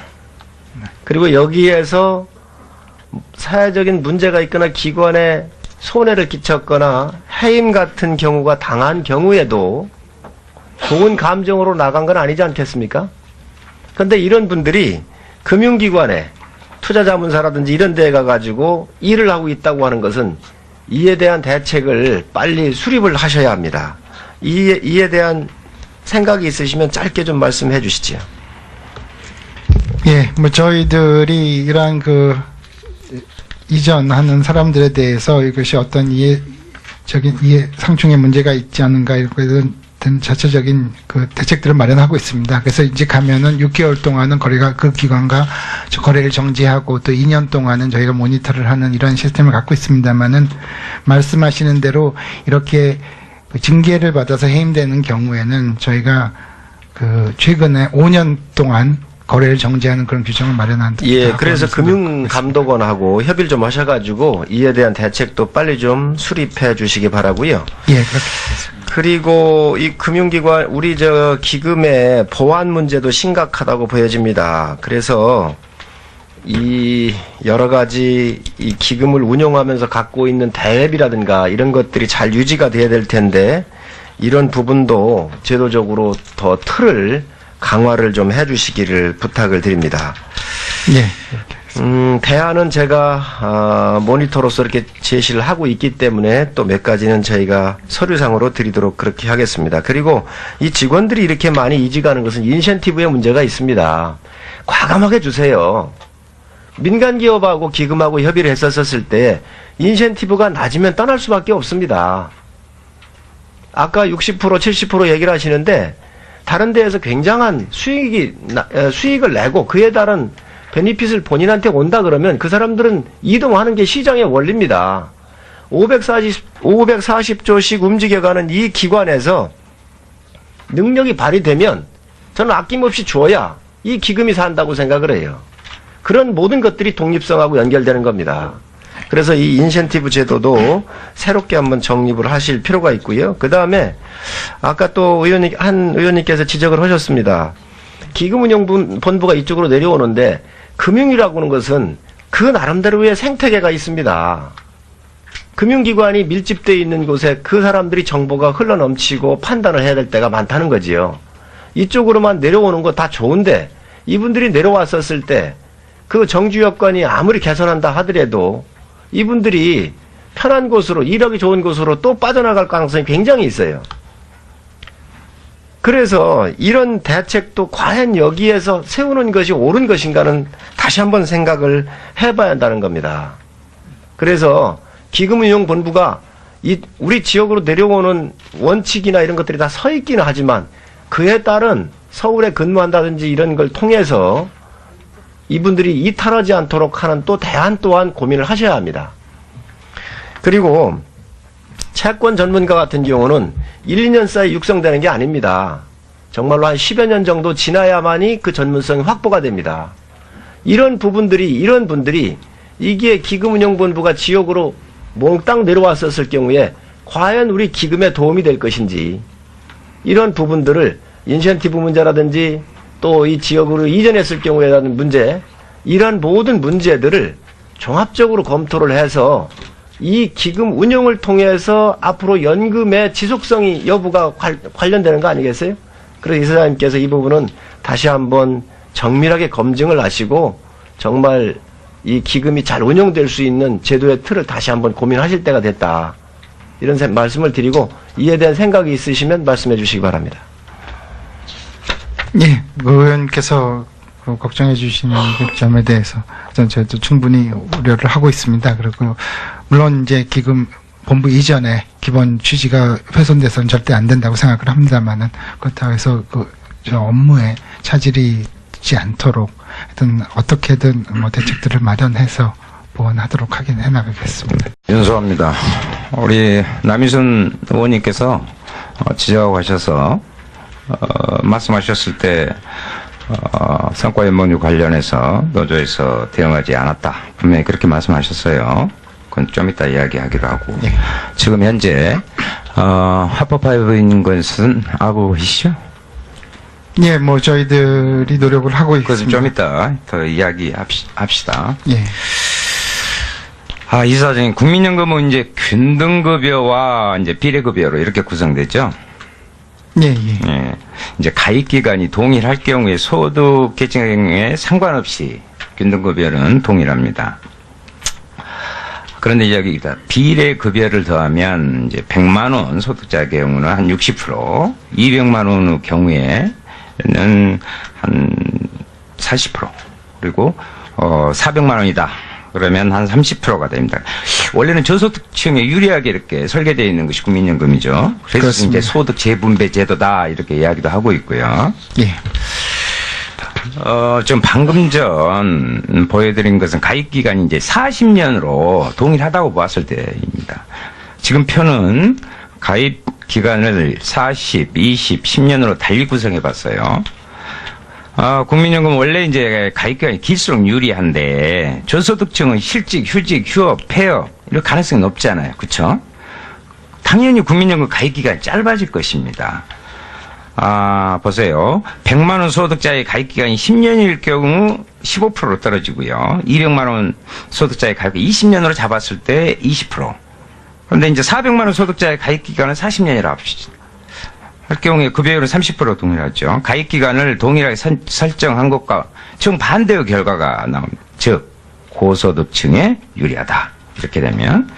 그리고 여기에서 사회적인 문제가 있거나 기관에 손해를 끼쳤거나 해임 같은 경우가 당한 경우에도 좋은 감정으로 나간 건 아니지 않겠습니까? 그런데 이런 분들이 금융기관에 투자자문사라든지 이런 데에 가가지고 일을 하고 있다고 하는 것은 이에 대한 대책을 빨리 수립을 하셔야 합니다. 이에 대한 생각이 있으시면 짧게 좀 말씀해 주시지요.
예, 뭐 저희들이 이러한 그 이전하는 사람들에 대해서 이것이 어떤 상충의 문제가 있지 않은가 이런 자체적인 그 대책들을 마련하고 있습니다. 그래서 이제 가면은 6개월 동안은 거래가 그 기관과 거래를 정지하고 또 2년 동안은 저희가 모니터를 하는 이런 시스템을 갖고 있습니다만은 말씀하시는 대로 이렇게 징계를 받아서 해임되는 경우에는 저희가 그 최근에 5년 동안 거래를 정지하는 그런 규정을 마련한.
예, 그래서 금융감독원하고 협의를 좀 하셔가지고 이에 대한 대책도 빨리 좀 수립해 주시기 바라고요.
예, 그렇게 되겠습니다.
그리고 이 금융기관 우리 기금의 보안 문제도 심각하다고 보여집니다. 그래서 이 여러 가지 이 기금을 운용하면서 갖고 있는 대회비라든가 이런 것들이 잘 유지가 돼야 될 텐데 이런 부분도 제도적으로 더 틀을 강화를 좀 해주시기를 부탁을 드립니다.
예.
대안은 제가 모니터로서 이렇게 제시를 하고 있기 때문에 또 몇 가지는 저희가 서류상으로 드리도록 그렇게 하겠습니다. 그리고 이 직원들이 이렇게 많이 이직하는 것은 인센티브에 문제가 있습니다. 과감하게 주세요. 민간 기업하고 기금하고 협의를 했었을 때 인센티브가 낮으면 떠날 수밖에 없습니다. 아까 60% 70% 얘기를 하시는데 다른 데에서 굉장한 수익을 내고 그에 따른 베니핏을 본인한테 온다 그러면 그 사람들은 이동하는 게 시장의 원리입니다. 540조씩 움직여가는 이 기관에서 능력이 발휘되면 저는 아낌없이 줘야 이 기금이 산다고 생각을 해요. 그런 모든 것들이 독립성하고 연결되는 겁니다. 그래서 이 인센티브 제도도 새롭게 한번 정립을 하실 필요가 있고요. 그 다음에 아까 또 한 의원님께서 지적을 하셨습니다. 기금운용본부가 이쪽으로 내려오는데 금융이라고 하는 것은 그 나름대로의 생태계가 있습니다. 금융기관이 밀집되어 있는 곳에 그 사람들이 정보가 흘러넘치고 판단을 해야 될 때가 많다는 거지요. 이쪽으로만 내려오는 거 다 좋은데 이분들이 내려왔었을 때 그 정주 여건이 아무리 개선한다 하더라도 이분들이 편한 곳으로 이력이 좋은 곳으로 또 빠져나갈 가능성이 굉장히 있어요. 그래서 이런 대책도 과연 여기에서 세우는 것이 옳은 것인가는 다시 한번 생각을 해봐야 한다는 겁니다. 그래서 기금운용본부가 우리 지역으로 내려오는 원칙이나 이런 것들이 다 서 있기는 하지만 그에 따른 서울에 근무한다든지 이런 걸 통해서 이분들이 이탈하지 않도록 하는 또 대안 또한 고민을 하셔야 합니다. 그리고 채권 전문가 같은 경우는 1, 2년 사이에 육성되는 게 아닙니다. 정말로 한 10여 년 정도 지나야만이 그 전문성이 확보가 됩니다. 이런 분들이 이게 기금운용본부가 지역으로 몽땅 내려왔었을 경우에 과연 우리 기금에 도움이 될 것인지 이런 부분들을 인센티브 문제라든지 또 이 지역으로 이전했을 경우에 대한 문제 이런 모든 문제들을 종합적으로 검토를 해서 이 기금 운용을 통해서 앞으로 연금의 지속성이 여부가 관련되는 거 아니겠어요? 그래서 이사장님께서 이 부분은 다시 한번 정밀하게 검증을 하시고 정말 이 기금이 잘 운용될 수 있는 제도의 틀을 다시 한번 고민하실 때가 됐다. 이런 말씀을 드리고 이에 대한 생각이 있으시면 말씀해 주시기 바랍니다.
예, 의원께서 걱정해 주시는 그 점에 대해서 저희도 충분히 우려를 하고 있습니다. 그리고 물론 이제 기금 본부 이전에 기본 취지가 훼손돼서는 절대 안 된다고 생각을 합니다만은 그렇다고 해서 저 업무에 차질이 있지 않도록 하여튼 어떻게든 뭐 대책들을 마련해서 보완하도록 하긴 해나가겠습니다.
윤소합니다. 우리 남희순 의원님께서 지적하고 가셔서 말씀하셨을 때 성과 연봉률 관련해서 노조에서 대응하지 않았다. 분명히 그렇게 말씀하셨어요. 그건 좀 이따 이야기하기로 하고. 지금 현재 합법화인 것은 아부이시죠?
예, 뭐 저희들이 노력을 하고
그래서
있습니다.
좀 이따 더 이야기합시다.
예.
이사장님, 국민연금은 이제 균등급여와 이제 비례급여로 이렇게 구성되죠?
예, 예.
예. 이제 가입기간이 동일할 경우에 소득 계층에 상관없이 균등급여는 동일합니다. 그런데 여기다 비례급여를 더하면 이제 100만 원 소득자의 경우는 한 60%, 200만 원의 경우에는 한 40%, 그리고 400만 원이다. 그러면 한 30%가 됩니다. 원래는 저소득층에 유리하게 이렇게 설계되어 있는 것이 국민연금이죠. 그래서
그렇습니다.
이제 소득 재분배 제도다 이렇게 이야기도 하고 있고요.
예.
좀 방금 전 보여드린 것은 가입 기간이 이제 40년으로 동일하다고 봤을 때입니다. 지금 표는 가입 기간을 40, 20, 10년으로 달리 구성해 봤어요. 국민연금 원래 이제 가입기간이 길수록 유리한데 저소득층은 실직, 휴직, 휴업, 폐업 이럴 가능성이 높잖아요. 그렇죠? 당연히 국민연금 가입기간이 짧아질 것입니다. 보세요. 100만 원 소득자의 가입기간이 10년일 경우 15%로 떨어지고요. 200만 원 소득자의 가입기간 20년으로 잡았을 때 20%. 그런데 이제 400만 원 소득자의 가입기간은 40년이라 합시다. 할 경우에 급여율은 30% 동일하죠. 가입기간을 동일하게 설정한 것과 정반대의 결과가 나옵니다. 즉 고소득층에 유리하다. 이렇게 되면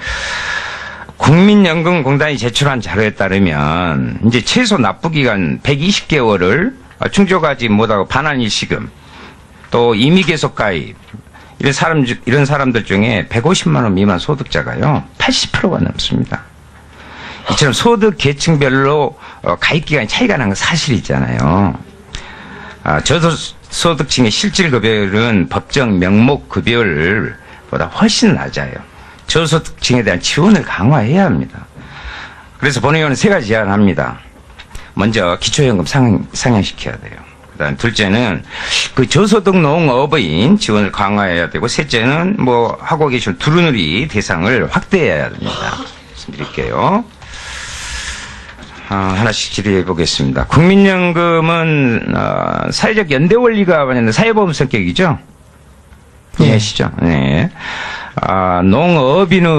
국민연금공단이 제출한 자료에 따르면 이제 최소 납부기간 120개월을 충족하지 못하고 반환일시금 또 임의계속가입 이런 사람들 중에 150만 원 미만 소득자가요 80%가 넘습니다. 이처럼 소득 계층별로 가입기간이 차이가 나는 건 사실이잖아요. 저소득층의 실질급여율은 법정 명목 급여율보다 훨씬 낮아요. 저소득층에 대한 지원을 강화해야 합니다. 그래서 본의원은 세 가지 제안합니다. 먼저 기초연금 상향시켜야 돼요. 그다음 둘째는 그 저소득 농업인 지원을 강화해야 되고 셋째는 뭐 하고 계신 두루누리 대상을 확대해야 됩니다. 말씀드릴게요. 하나씩 질의해 보겠습니다. 국민연금은 사회적 연대 원리가 완전 사회보험 성격이죠? 이해하시죠? 네. 농업인의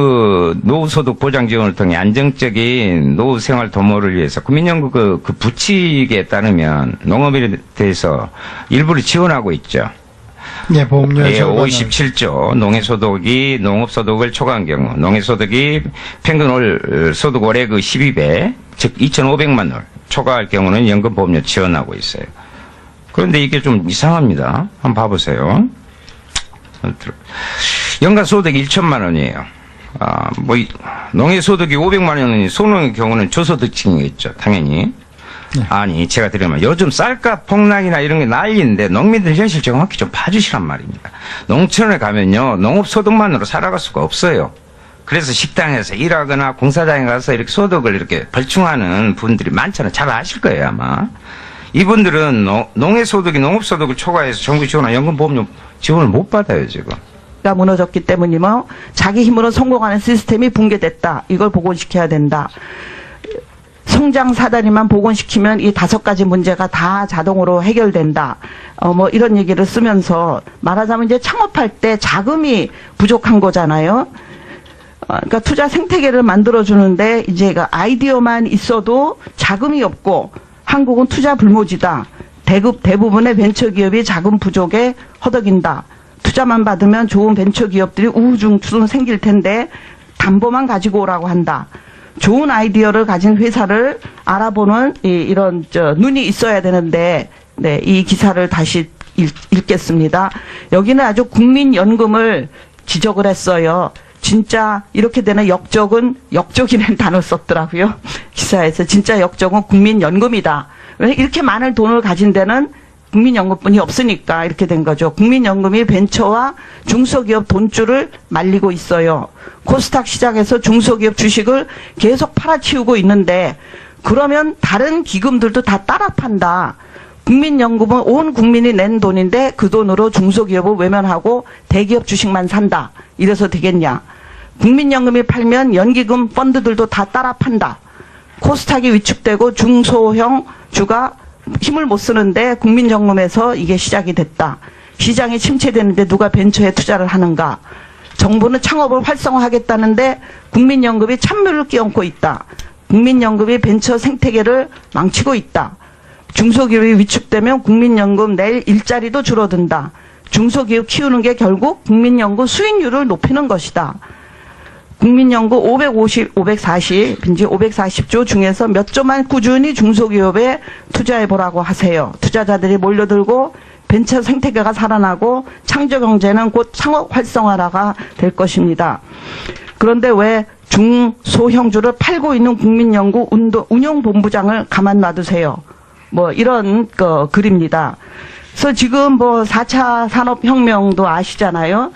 노후소득 보장 지원을 통해 안정적인 노후 생활 도모를 위해서 국민연금 그 부칙에 따르면 농업인에 대해서 일부를 지원하고 있죠.
예, 보험료
예,
절반을.
57조 농해소득이 농업소득을 초과한 경우 농해소득이 평균 월 소득 월의 그 12배 즉 2,500만 원 초과할 경우는 연금보험료 지원하고 있어요. 그런데 이게 좀 이상합니다. 한번 봐보세요. 연간 소득이 1천만 원이에요. 농해소득이 500만 원이 소농의 경우는 저소득층이겠죠. 당연히. 아니 제가 드리면 요즘 쌀값 폭락이나 이런 게 난리인데 농민들 현실 정확히 좀 봐주시란 말입니다. 농촌에 가면요 농업소득만으로 살아갈 수가 없어요. 그래서 식당에서 일하거나 공사장에 가서 이렇게 소득을 이렇게 벌충하는 분들이 많잖아요. 잘 아실 거예요 아마. 이분들은 농해소득이 농업소득을 초과해서 정부 지원이나 연금보험료 지원을 못 받아요 지금.
가 무너졌기 때문이며 자기 힘으로 성공하는 시스템이 붕괴됐다. 이걸 복원시켜야 된다. 성장 사다리만 복원시키면 이 5가지 문제가 다 자동으로 해결된다. 뭐 이런 얘기를 쓰면서 말하자면 이제 창업할 때 자금이 부족한 거잖아요. 그러니까 투자 생태계를 만들어주는데 이제 아이디어만 있어도 자금이 없고 한국은 투자 불모지다. 대부분의 벤처기업이 자금 부족에 허덕인다. 투자만 받으면 좋은 벤처기업들이 우후죽순 생길 텐데 담보만 가지고 오라고 한다. 좋은 아이디어를 가진 회사를 알아보는 이런 눈이 있어야 되는데 네, 이 기사를 다시 읽겠습니다. 여기는 아주 국민연금을 지적을 했어요. 진짜 이렇게 되는 역적이라는 단어를 썼더라고요. 기사에서 진짜 역적은 국민연금이다. 이렇게 많은 돈을 가진 데는 국민연금뿐이 없으니까 이렇게 된 거죠. 국민연금이 벤처와 중소기업 돈줄을 말리고 있어요. 코스닥 시장에서 중소기업 주식을 계속 팔아치우고 있는데 그러면 다른 기금들도 다 따라 판다. 국민연금은 온 국민이 낸 돈인데 그 돈으로 중소기업을 외면하고 대기업 주식만 산다. 이래서 되겠냐. 국민연금이 팔면 연기금 펀드들도 다 따라 판다. 코스닥이 위축되고 중소형 주가 힘을 못 쓰는데 국민연금에서 이게 시작이 됐다. 시장이 침체되는데 누가 벤처에 투자를 하는가. 정부는 창업을 활성화하겠다는데 국민연금이 찬물을 끼얹고 있다. 국민연금이 벤처 생태계를 망치고 있다. 중소기업이 위축되면 국민연금 낼 일자리도 줄어든다. 중소기업 키우는 게 결국 국민연금 수익률을 높이는 것이다. 국민연금 540조 중에서 몇 조만 꾸준히 중소기업에 투자해보라고 하세요. 투자자들이 몰려들고 벤처 생태계가 살아나고 창조경제는 곧 창업 활성화가 될 것입니다. 그런데 왜 중소형주를 팔고 있는 국민연금 운용본부장을 가만 놔두세요. 뭐 이런 글입니다. 그래서 지금 뭐 4차 산업혁명도 아시잖아요.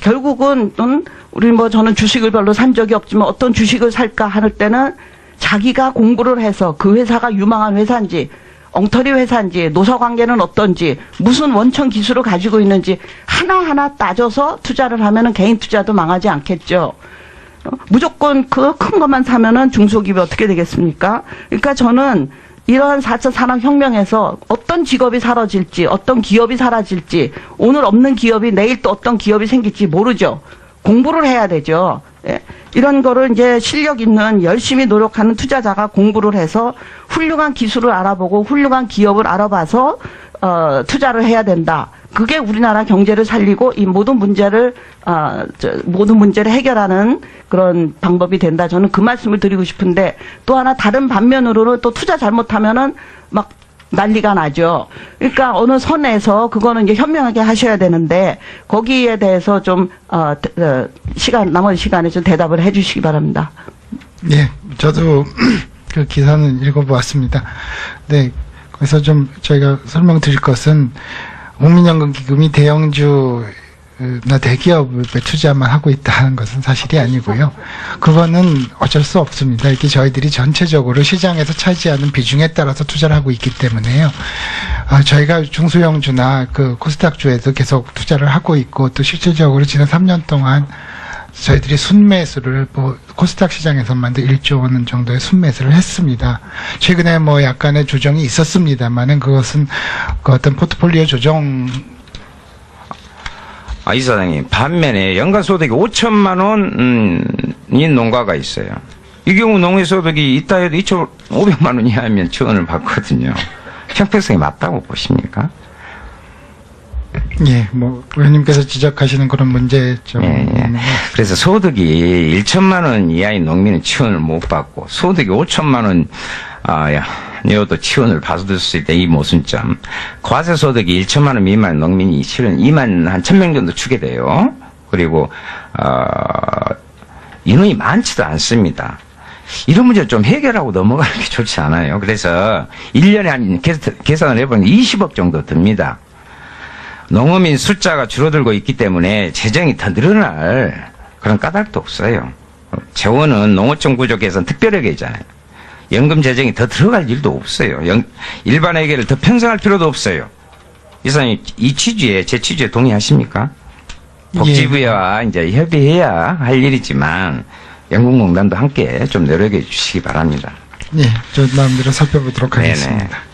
결국은 저는 주식을 별로 산 적이 없지만 어떤 주식을 살까 할 때는 자기가 공부를 해서 그 회사가 유망한 회사인지 엉터리 회사인지 노사관계는 어떤지 무슨 원천 기술을 가지고 있는지 하나하나 따져서 투자를 하면은 개인 투자도 망하지 않겠죠. 무조건 그 큰 것만 사면은 중소기업이 어떻게 되겠습니까? 그러니까 저는 이러한 4차 산업혁명에서 어떤 직업이 사라질지, 어떤 기업이 사라질지, 오늘 없는 기업이 내일 또 어떤 기업이 생길지 모르죠. 공부를 해야 되죠. 예. 이런 거를 이제 실력 있는 열심히 노력하는 투자자가 공부를 해서 훌륭한 기술을 알아보고 훌륭한 기업을 알아봐서 투자를 해야 된다. 그게 우리나라 경제를 살리고 이 모든 문제를 해결하는 그런 방법이 된다. 저는 그 말씀을 드리고 싶은데 또 하나 다른 반면으로는 또 투자 잘못하면은 막 난리가 나죠. 그러니까 어느 선에서 그거는 이제 현명하게 하셔야 되는데 거기에 대해서 좀 남은 시간에 좀 대답을 해주시기 바랍니다.
네, 저도 그 기사는 읽어보았습니다. 네, 그래서 좀 저희가 설명드릴 것은 국민연금기금이 대형주나 대기업에 투자만 하고 있다는 것은 사실이 아니고요. 그거는 어쩔 수 없습니다. 이렇게 저희들이 전체적으로 시장에서 차지하는 비중에 따라서 투자를 하고 있기 때문에요. 저희가 중소형주나 그 코스닥주에도 계속 투자를 하고 있고 또 실질적으로 지난 3년 동안 저희들이 순매수를 코스닥 시장에서만도 1조 원 정도의 순매수를 했습니다. 최근에 뭐 약간의 조정이 있었습니다만은 그것은 그 어떤 포트폴리오 조정.
이사장님, 반면에 연간소득이 5천만 원인 농가가 있어요. 이 경우 농해소득이 있다 해도 2,500만 원 이하면 지원을 받거든요. 형평성이 맞다고 보십니까?
예, 뭐 의원님께서 지적하시는 그런 문제점.
예. 그래서 소득이 1천만 원 이하인 농민은 지원을 못 받고 소득이 5천만 원 여도 지원을 받을 수 있다. 이 모순점. 과세소득이 1천만 원 미만 농민이 실은 2만 한 1,000명 정도 주게 돼요. 그리고 인원이 많지도 않습니다. 이런 문제를 좀 해결하고 넘어가는 게 좋지 않아요. 그래서 1년에 한 계산을 해보면 20억 정도 듭니다. 농어민 숫자가 줄어들고 있기 때문에 재정이 더 늘어날 그런 까닭도 없어요. 재원은 농어촌 구조 개선 특별회계잖아요. 연금 재정이 더 들어갈 일도 없어요. 일반 회계를 더 편성할 필요도 없어요. 이사님, 이 취지에, 제 취지에 동의하십니까? 복지부와 이제 협의해야 할 일이지만, 연금공단도 함께 좀 노력해 주시기 바랍니다.
예, 저 마음대로 살펴보도록 하겠습니다.
네네.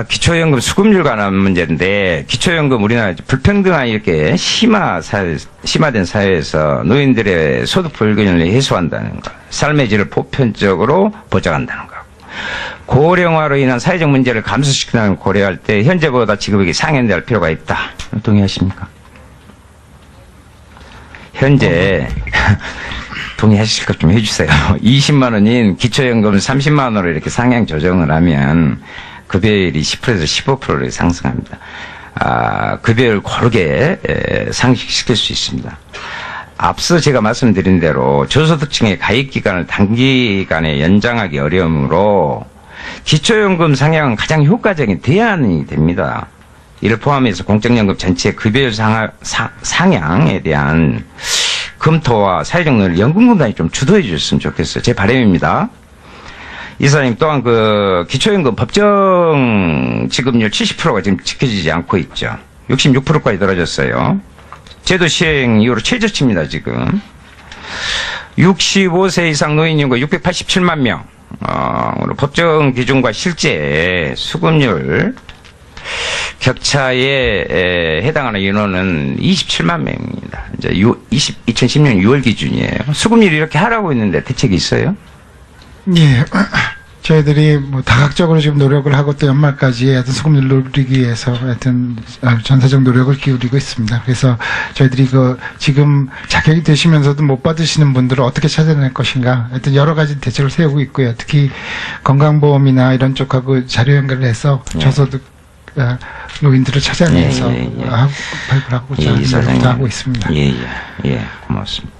기초연금 수급률 관한 문제인데, 기초연금 우리나라 불평등한 이렇게 심화된 사회에서 노인들의 소득 불균형을 해소한다는 것, 삶의 질을 보편적으로 보장한다는 것, 고령화로 인한 사회적 문제를 감소시키는 고려할 때 현재보다 지급액이 상향될 필요가 있다. 동의하십니까? 현재 동의하실 것 좀 해주세요. 20만 원인 기초연금을 30만 원으로 이렇게 상향 조정을 하면 급여율이 10%에서 15%로 상승합니다. 급여율 고르게 상식시킬 수 있습니다. 앞서 제가 말씀드린 대로 저소득층의 가입기간을 단기간에 연장하기 어려우므로 기초연금 상향은 가장 효과적인 대안이 됩니다. 이를 포함해서 공적연금 전체 급여율 상향에 대한 검토와 사회적 논의를 연금공단이 좀 주도해 주셨으면 좋겠어요. 제 바람입니다. 이사님 또한 그 기초연금 법정 지급률 70%가 지금 지켜지지 않고 있죠. 66%까지 떨어졌어요. 제도 시행 이후로 최저치입니다, 지금. 65세 이상 노인 인구 687만 명. 법정 기준과 실제 수급률 격차에 해당하는 인원은 27만 명입니다. 이제 2010년 6월 기준이에요. 수급률이 이렇게 하라고 했는데 대책이 있어요?
예. 저희들이 뭐 다각적으로 지금 노력을 하고 또 연말까지 하여튼 수급률 노리기 위해서 하여튼 전사적 노력을 기울이고 있습니다. 그래서 저희들이 그 지금 자격이 되시면서도 못 받으시는 분들을 어떻게 찾아낼 것인가 하여튼 여러 가지 대책을 세우고 있고요. 특히 건강보험이나 이런 쪽하고 자료 연결을 해서 저소득 노인들을 찾아내서 발굴하고자 노력도 하고 있습니다.
예, 고맙습니다.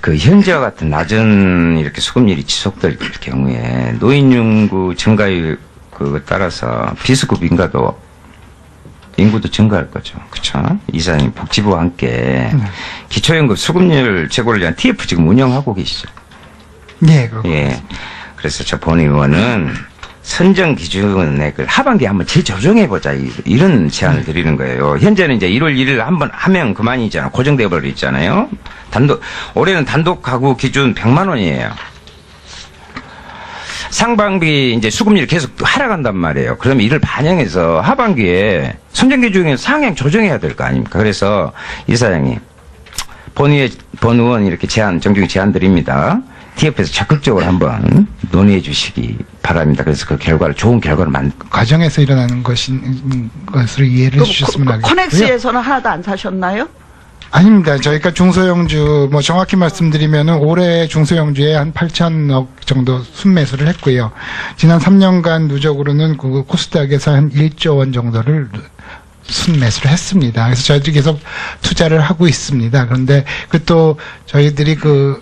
그 현재와 같은 낮은 이렇게 수급률이 지속될 경우에 노인 인구 증가에 따라서 비수급 인구도 증가할 거죠. 그렇죠? 이사님 복지부와 함께 기초연금 수급률 제고를 위한 TF 지금 운영하고 계시죠?
예,
예. 그래서 저 본 의원은 선정 기준액을 하반기에 한번 재조정해보자 이런 제안을 드리는 거예요. 현재는 이제 1월 1일 한번 하면 그만이잖아. 고정돼 버려 있잖아요. 올해는 단독 가구 기준 100만 원이에요. 상반기 이제 수급률이 계속 하락한단 말이에요. 그러면 이를 반영해서 하반기에 선정 기준에 상향 조정해야 될 거 아닙니까? 그래서 이사장님 본 의원 이렇게 정중히 제안 드립니다. TF에서 적극적으로 한번 논의해 주시기 바랍니다. 그래서 그 결과를, 좋은 결과를
과정에서 일어나는 것으로 이해를 해주셨으면 하겠고요.
코넥스에서는 하나도 안 사셨나요?
아닙니다. 저희가 중소형주, 정확히 말씀드리면은 올해 중소형주에 한 8천억 정도 순매수를 했고요. 지난 3년간 누적으로는 그 코스닥에서 한 1조 원 정도를 순매수를 했습니다. 그래서 저희들이 계속 투자를 하고 있습니다. 그런데 또 저희들이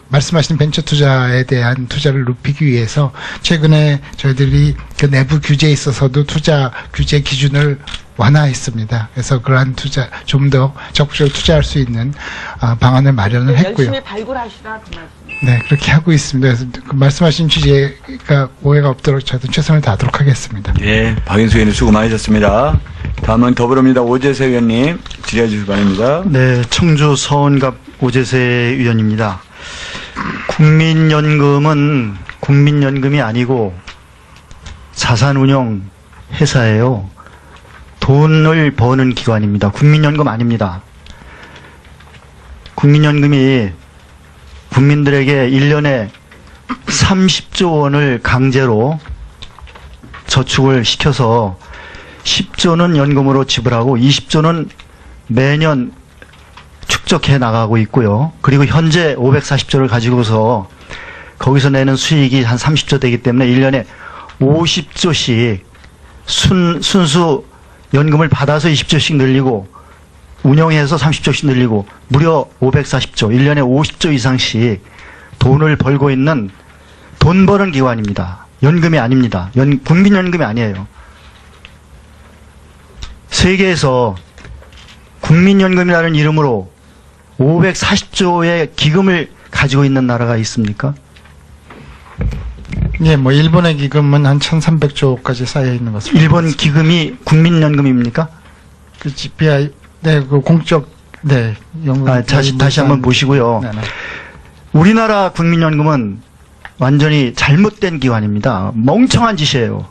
말씀하신 벤처 투자에 대한 투자를 높이기 위해서 최근에 저희들이 그 내부 규제에 있어서도 투자 규제 기준을 완화했습니다. 그래서 그러한 좀 더 적극적으로 투자할 수 있는 방안을 마련을 했고요.
열심히 발굴하시라 그 말씀.
네, 그렇게 하고 있습니다. 그래서 그 말씀하신 취지가 오해가 없도록 저도 최선을 다하도록 하겠습니다.
예, 박인수 의원님 수고 많으셨습니다. 다음은 더불어민주당 오재세 의원님 질의해 주시기 바랍니다.
네, 청주 서원갑 오재세 의원입니다. 국민연금은 국민연금이 아니고 자산운용 회사예요. 돈을 버는 기관입니다. 국민연금 아닙니다. 국민연금이 국민들에게 1년에 30조 원을 강제로 저축을 시켜서 10조는 연금으로 지불하고 20조는 매년 축적해 나가고 있고요. 그리고 현재 540조를 가지고서 거기서 내는 수익이 한 30조 되기 때문에 1년에 50조씩 순수 연금을 받아서 20조씩 늘리고 운영해서 30조씩 늘리고 무려 540조, 1년에 50조 이상씩 돈을 벌고 있는 돈 버는 기관입니다. 연금이 아닙니다. 국민연금이 아니에요. 세계에서 국민연금이라는 이름으로 540조의 기금을 가지고 있는 나라가 있습니까?
예, 일본의 기금은 한 1,300조까지 쌓여 있는 것으로.
일본 기금이 국민연금입니까?
그 GPI, 네, 그 공적, 네, 연금.
다시 한번 보시고요.
네네.
우리나라 국민연금은 완전히 잘못된 기관입니다. 멍청한 짓이에요.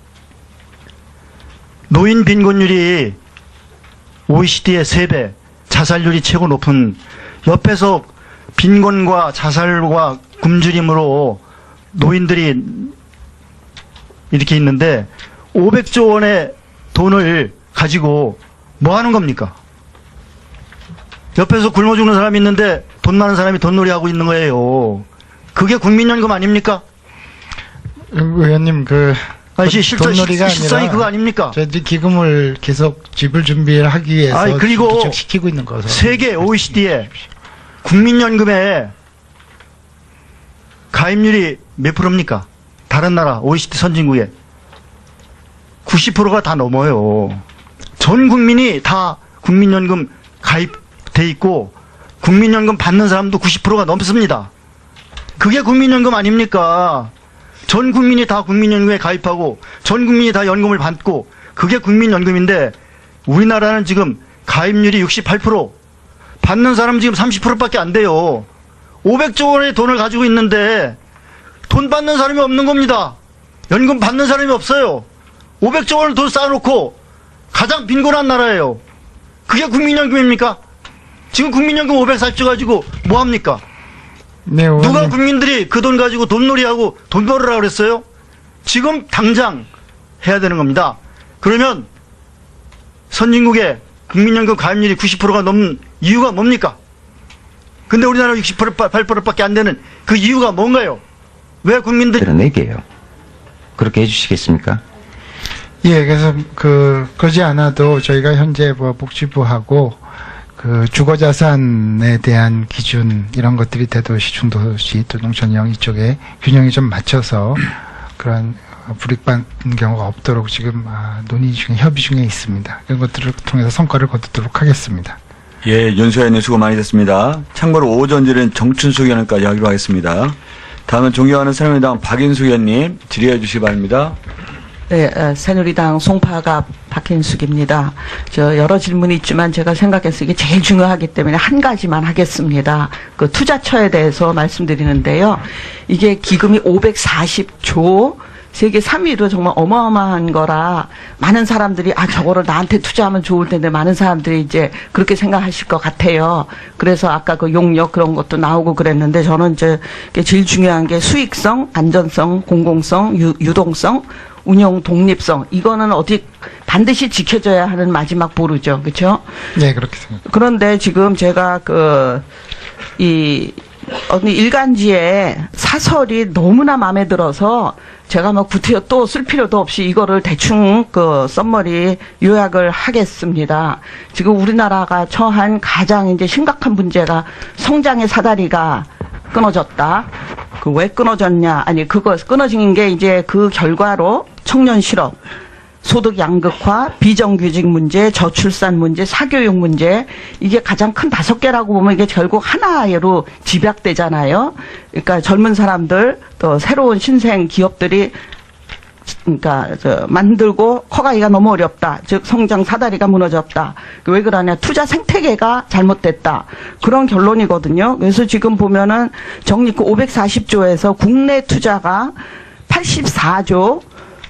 노인 빈곤율이 OECD의 3배, 자살률이 최고 높은 옆에서 빈곤과 자살과 굶주림으로 노인들이 이렇게 있는데 500조 원의 돈을 가지고 뭐 하는 겁니까? 옆에서 굶어 죽는 사람이 있는데 돈 많은 사람이 돈놀이 하고 있는 거예요. 그게 국민연금 아닙니까?
의원님, 돈놀이가
실상이
아니라
그거 아닙니까?
저희들이 기금을 계속 지불 준비를 하기 위해서
그리고
시키고 있는 거죠.
세계 OECD의 국민연금의 가입률이 몇 프로입니까? 다른 나라 OECD 선진국에 90%가 다 넘어요. 전 국민이 다 국민연금 가입돼 있고 국민연금 받는 사람도 90%가 넘습니다. 그게 국민연금 아닙니까? 전 국민이 다 국민연금에 가입하고 전 국민이 다 연금을 받고 그게 국민연금인데 우리나라는 지금 가입률이 68%, 받는 사람 지금 30%밖에 안 돼요. 500조 원의 돈을 가지고 있는데 돈 받는 사람이 없는 겁니다. 연금 받는 사람이 없어요. 500조 원을 돈 쌓아놓고 가장 빈곤한 나라예요. 그게 국민연금입니까? 지금 국민연금 540조 가지고 뭐 합니까?
네,
누가 국민들이 그 돈 가지고 돈놀이하고 돈 벌으라고 그랬어요? 지금 당장 해야 되는 겁니다. 그러면 선진국의 국민연금 가입률이 90%가 넘는 이유가 뭡니까? 근데 우리나라 60%, 8%밖에 안 되는 그 이유가 뭔가요? 왜 국민들이
드러내게요. 그렇게 해주시겠습니까?
예, 그래서 그러지 않아도 저희가 현재 뭐 복지부하고 그 주거자산에 대한 기준 이런 것들이 대도시, 중도시, 또 농촌형 이쪽에 균형이 좀 맞춰서 그런 불이익받는 경우가 없도록 지금 논의 중에 협의 중에 있습니다. 이런 것들을 통해서 성과를 거두도록 하겠습니다.
예, 윤수아 의원님 수고 많으셨습니다. 참고로 오전질은 정춘숙 의원님까지 하기로 하겠습니다. 다음은 존경하는 새누리당 박인숙 의원님 질의해 주시기 바랍니다.
네, 새누리당 송파갑 박hin숙입니다. 여러 질문이 있지만 제가 생각해서 이게 제일 중요하기 때문에 한 가지만 하겠습니다. 그 투자처에 대해서 말씀드리는데요. 이게 기금이 540조, 세계 3위로 정말 어마어마한 거라 많은 사람들이 저거를 나한테 투자하면 좋을 텐데 많은 사람들이 이제 그렇게 생각하실 것 같아요. 그래서 아까 그 용역 그런 것도 나오고 그랬는데 저는 이제 제일 중요한 게 수익성, 안전성, 공공성, 유동성, 운영 독립성, 이거는 어디 반드시 지켜져야 하는 마지막 보루죠. 그렇죠?
네, 그렇게 생각합니다.
그런데 지금 제가 어느 일간지에 사설이 너무나 마음에 들어서 제가 막 구태여 또 쓸 필요도 없이 이거를 대충 썸머리 요약을 하겠습니다. 지금 우리나라가 처한 가장 이제 심각한 문제가 성장의 사다리가 끊어졌다. 왜 끊어졌냐? 아니, 그거 끊어진 게 이제 그 결과로 청년 실업, 소득 양극화, 비정규직 문제, 저출산 문제, 사교육 문제, 이게 가장 큰 5개라고 보면 이게 결국 하나로 집약되잖아요. 그러니까 젊은 사람들, 또 새로운 신생 기업들이 만들고 커가기가 너무 어렵다. 즉 성장 사다리가 무너졌다. 왜 그러냐? 투자 생태계가 잘못됐다. 그런 결론이거든요. 그래서 지금 보면은 적립금 540조에서 국내 투자가 84조,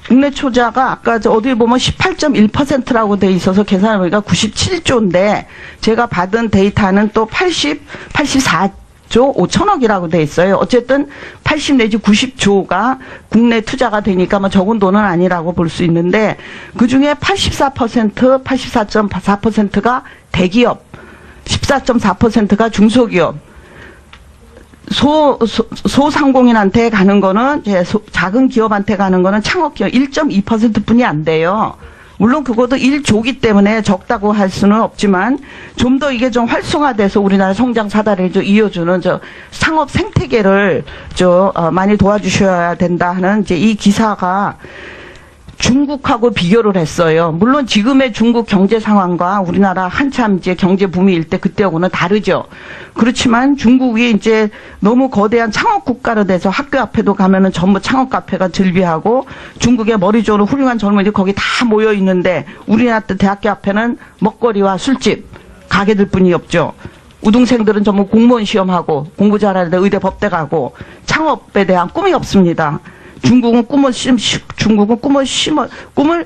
국내 투자가 아까 어디 보면 18.1%라고 돼 있어서 계산해보니까 97조인데 제가 받은 데이터는 또 84조 5천억이라고 돼 있어요. 어쨌든 80 내지 90조가 국내 투자가 되니까 뭐 적은 돈은 아니라고 볼 수 있는데 그중에 84%, 84.4%가 대기업, 14.4%가 중소기업, 소상공인한테 가는 거는 작은 기업한테 가는 거는 창업기업 1.2%뿐이 안 돼요. 물론 그것도 1조기 때문에 적다고 할 수는 없지만 좀 더 이게 좀 활성화돼서 우리나라 성장 사다리를 좀 이어주는 상업 생태계를 많이 도와주셔야 된다 하는 이제 이 기사가 중국하고 비교를 했어요. 물론 지금의 중국 경제 상황과 우리나라 한참 이제 경제 붐일 때 그때하고는 다르죠. 그렇지만 중국이 이제 너무 거대한 창업 국가로 돼서 학교 앞에도 가면은 전부 창업 카페가 즐비하고 중국의 머리 좋은 훌륭한 젊은이들이 거기 다 모여 있는데 우리나라 대학교 앞에는 먹거리와 술집, 가게들 뿐이 없죠. 우등생들은 전부 공무원 시험하고 공부 잘하는데 의대 법대 가고 창업에 대한 꿈이 없습니다. 중국은 꿈을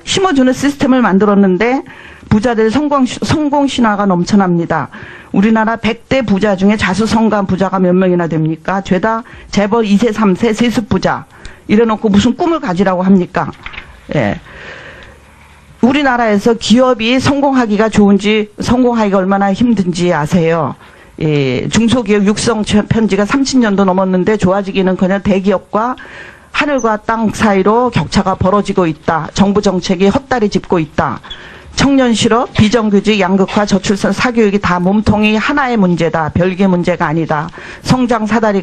심어주는 시스템을 만들었는데 부자들 성공 신화가 넘쳐납니다. 우리나라 100대 부자 중에 자수성가한 부자가 몇 명이나 됩니까? 죄다 재벌 2세, 3세, 세습 부자. 이래놓고 무슨 꿈을 가지라고 합니까? 예. 우리나라에서 기업이 성공하기가 좋은지, 성공하기가 얼마나 힘든지 아세요? 예, 중소기업 육성 편지가 30년도 넘었는데 좋아지기는커녕 대기업과 하늘과 땅 사이로 격차가 벌어지고 있다. 정부 정책이 헛다리 짚고 있다. 청년 실업, 비정규직, 양극화, 저출산, 사교육이 다 몸통이 하나의 문제다. 별개 문제가 아니다. 성장 사다리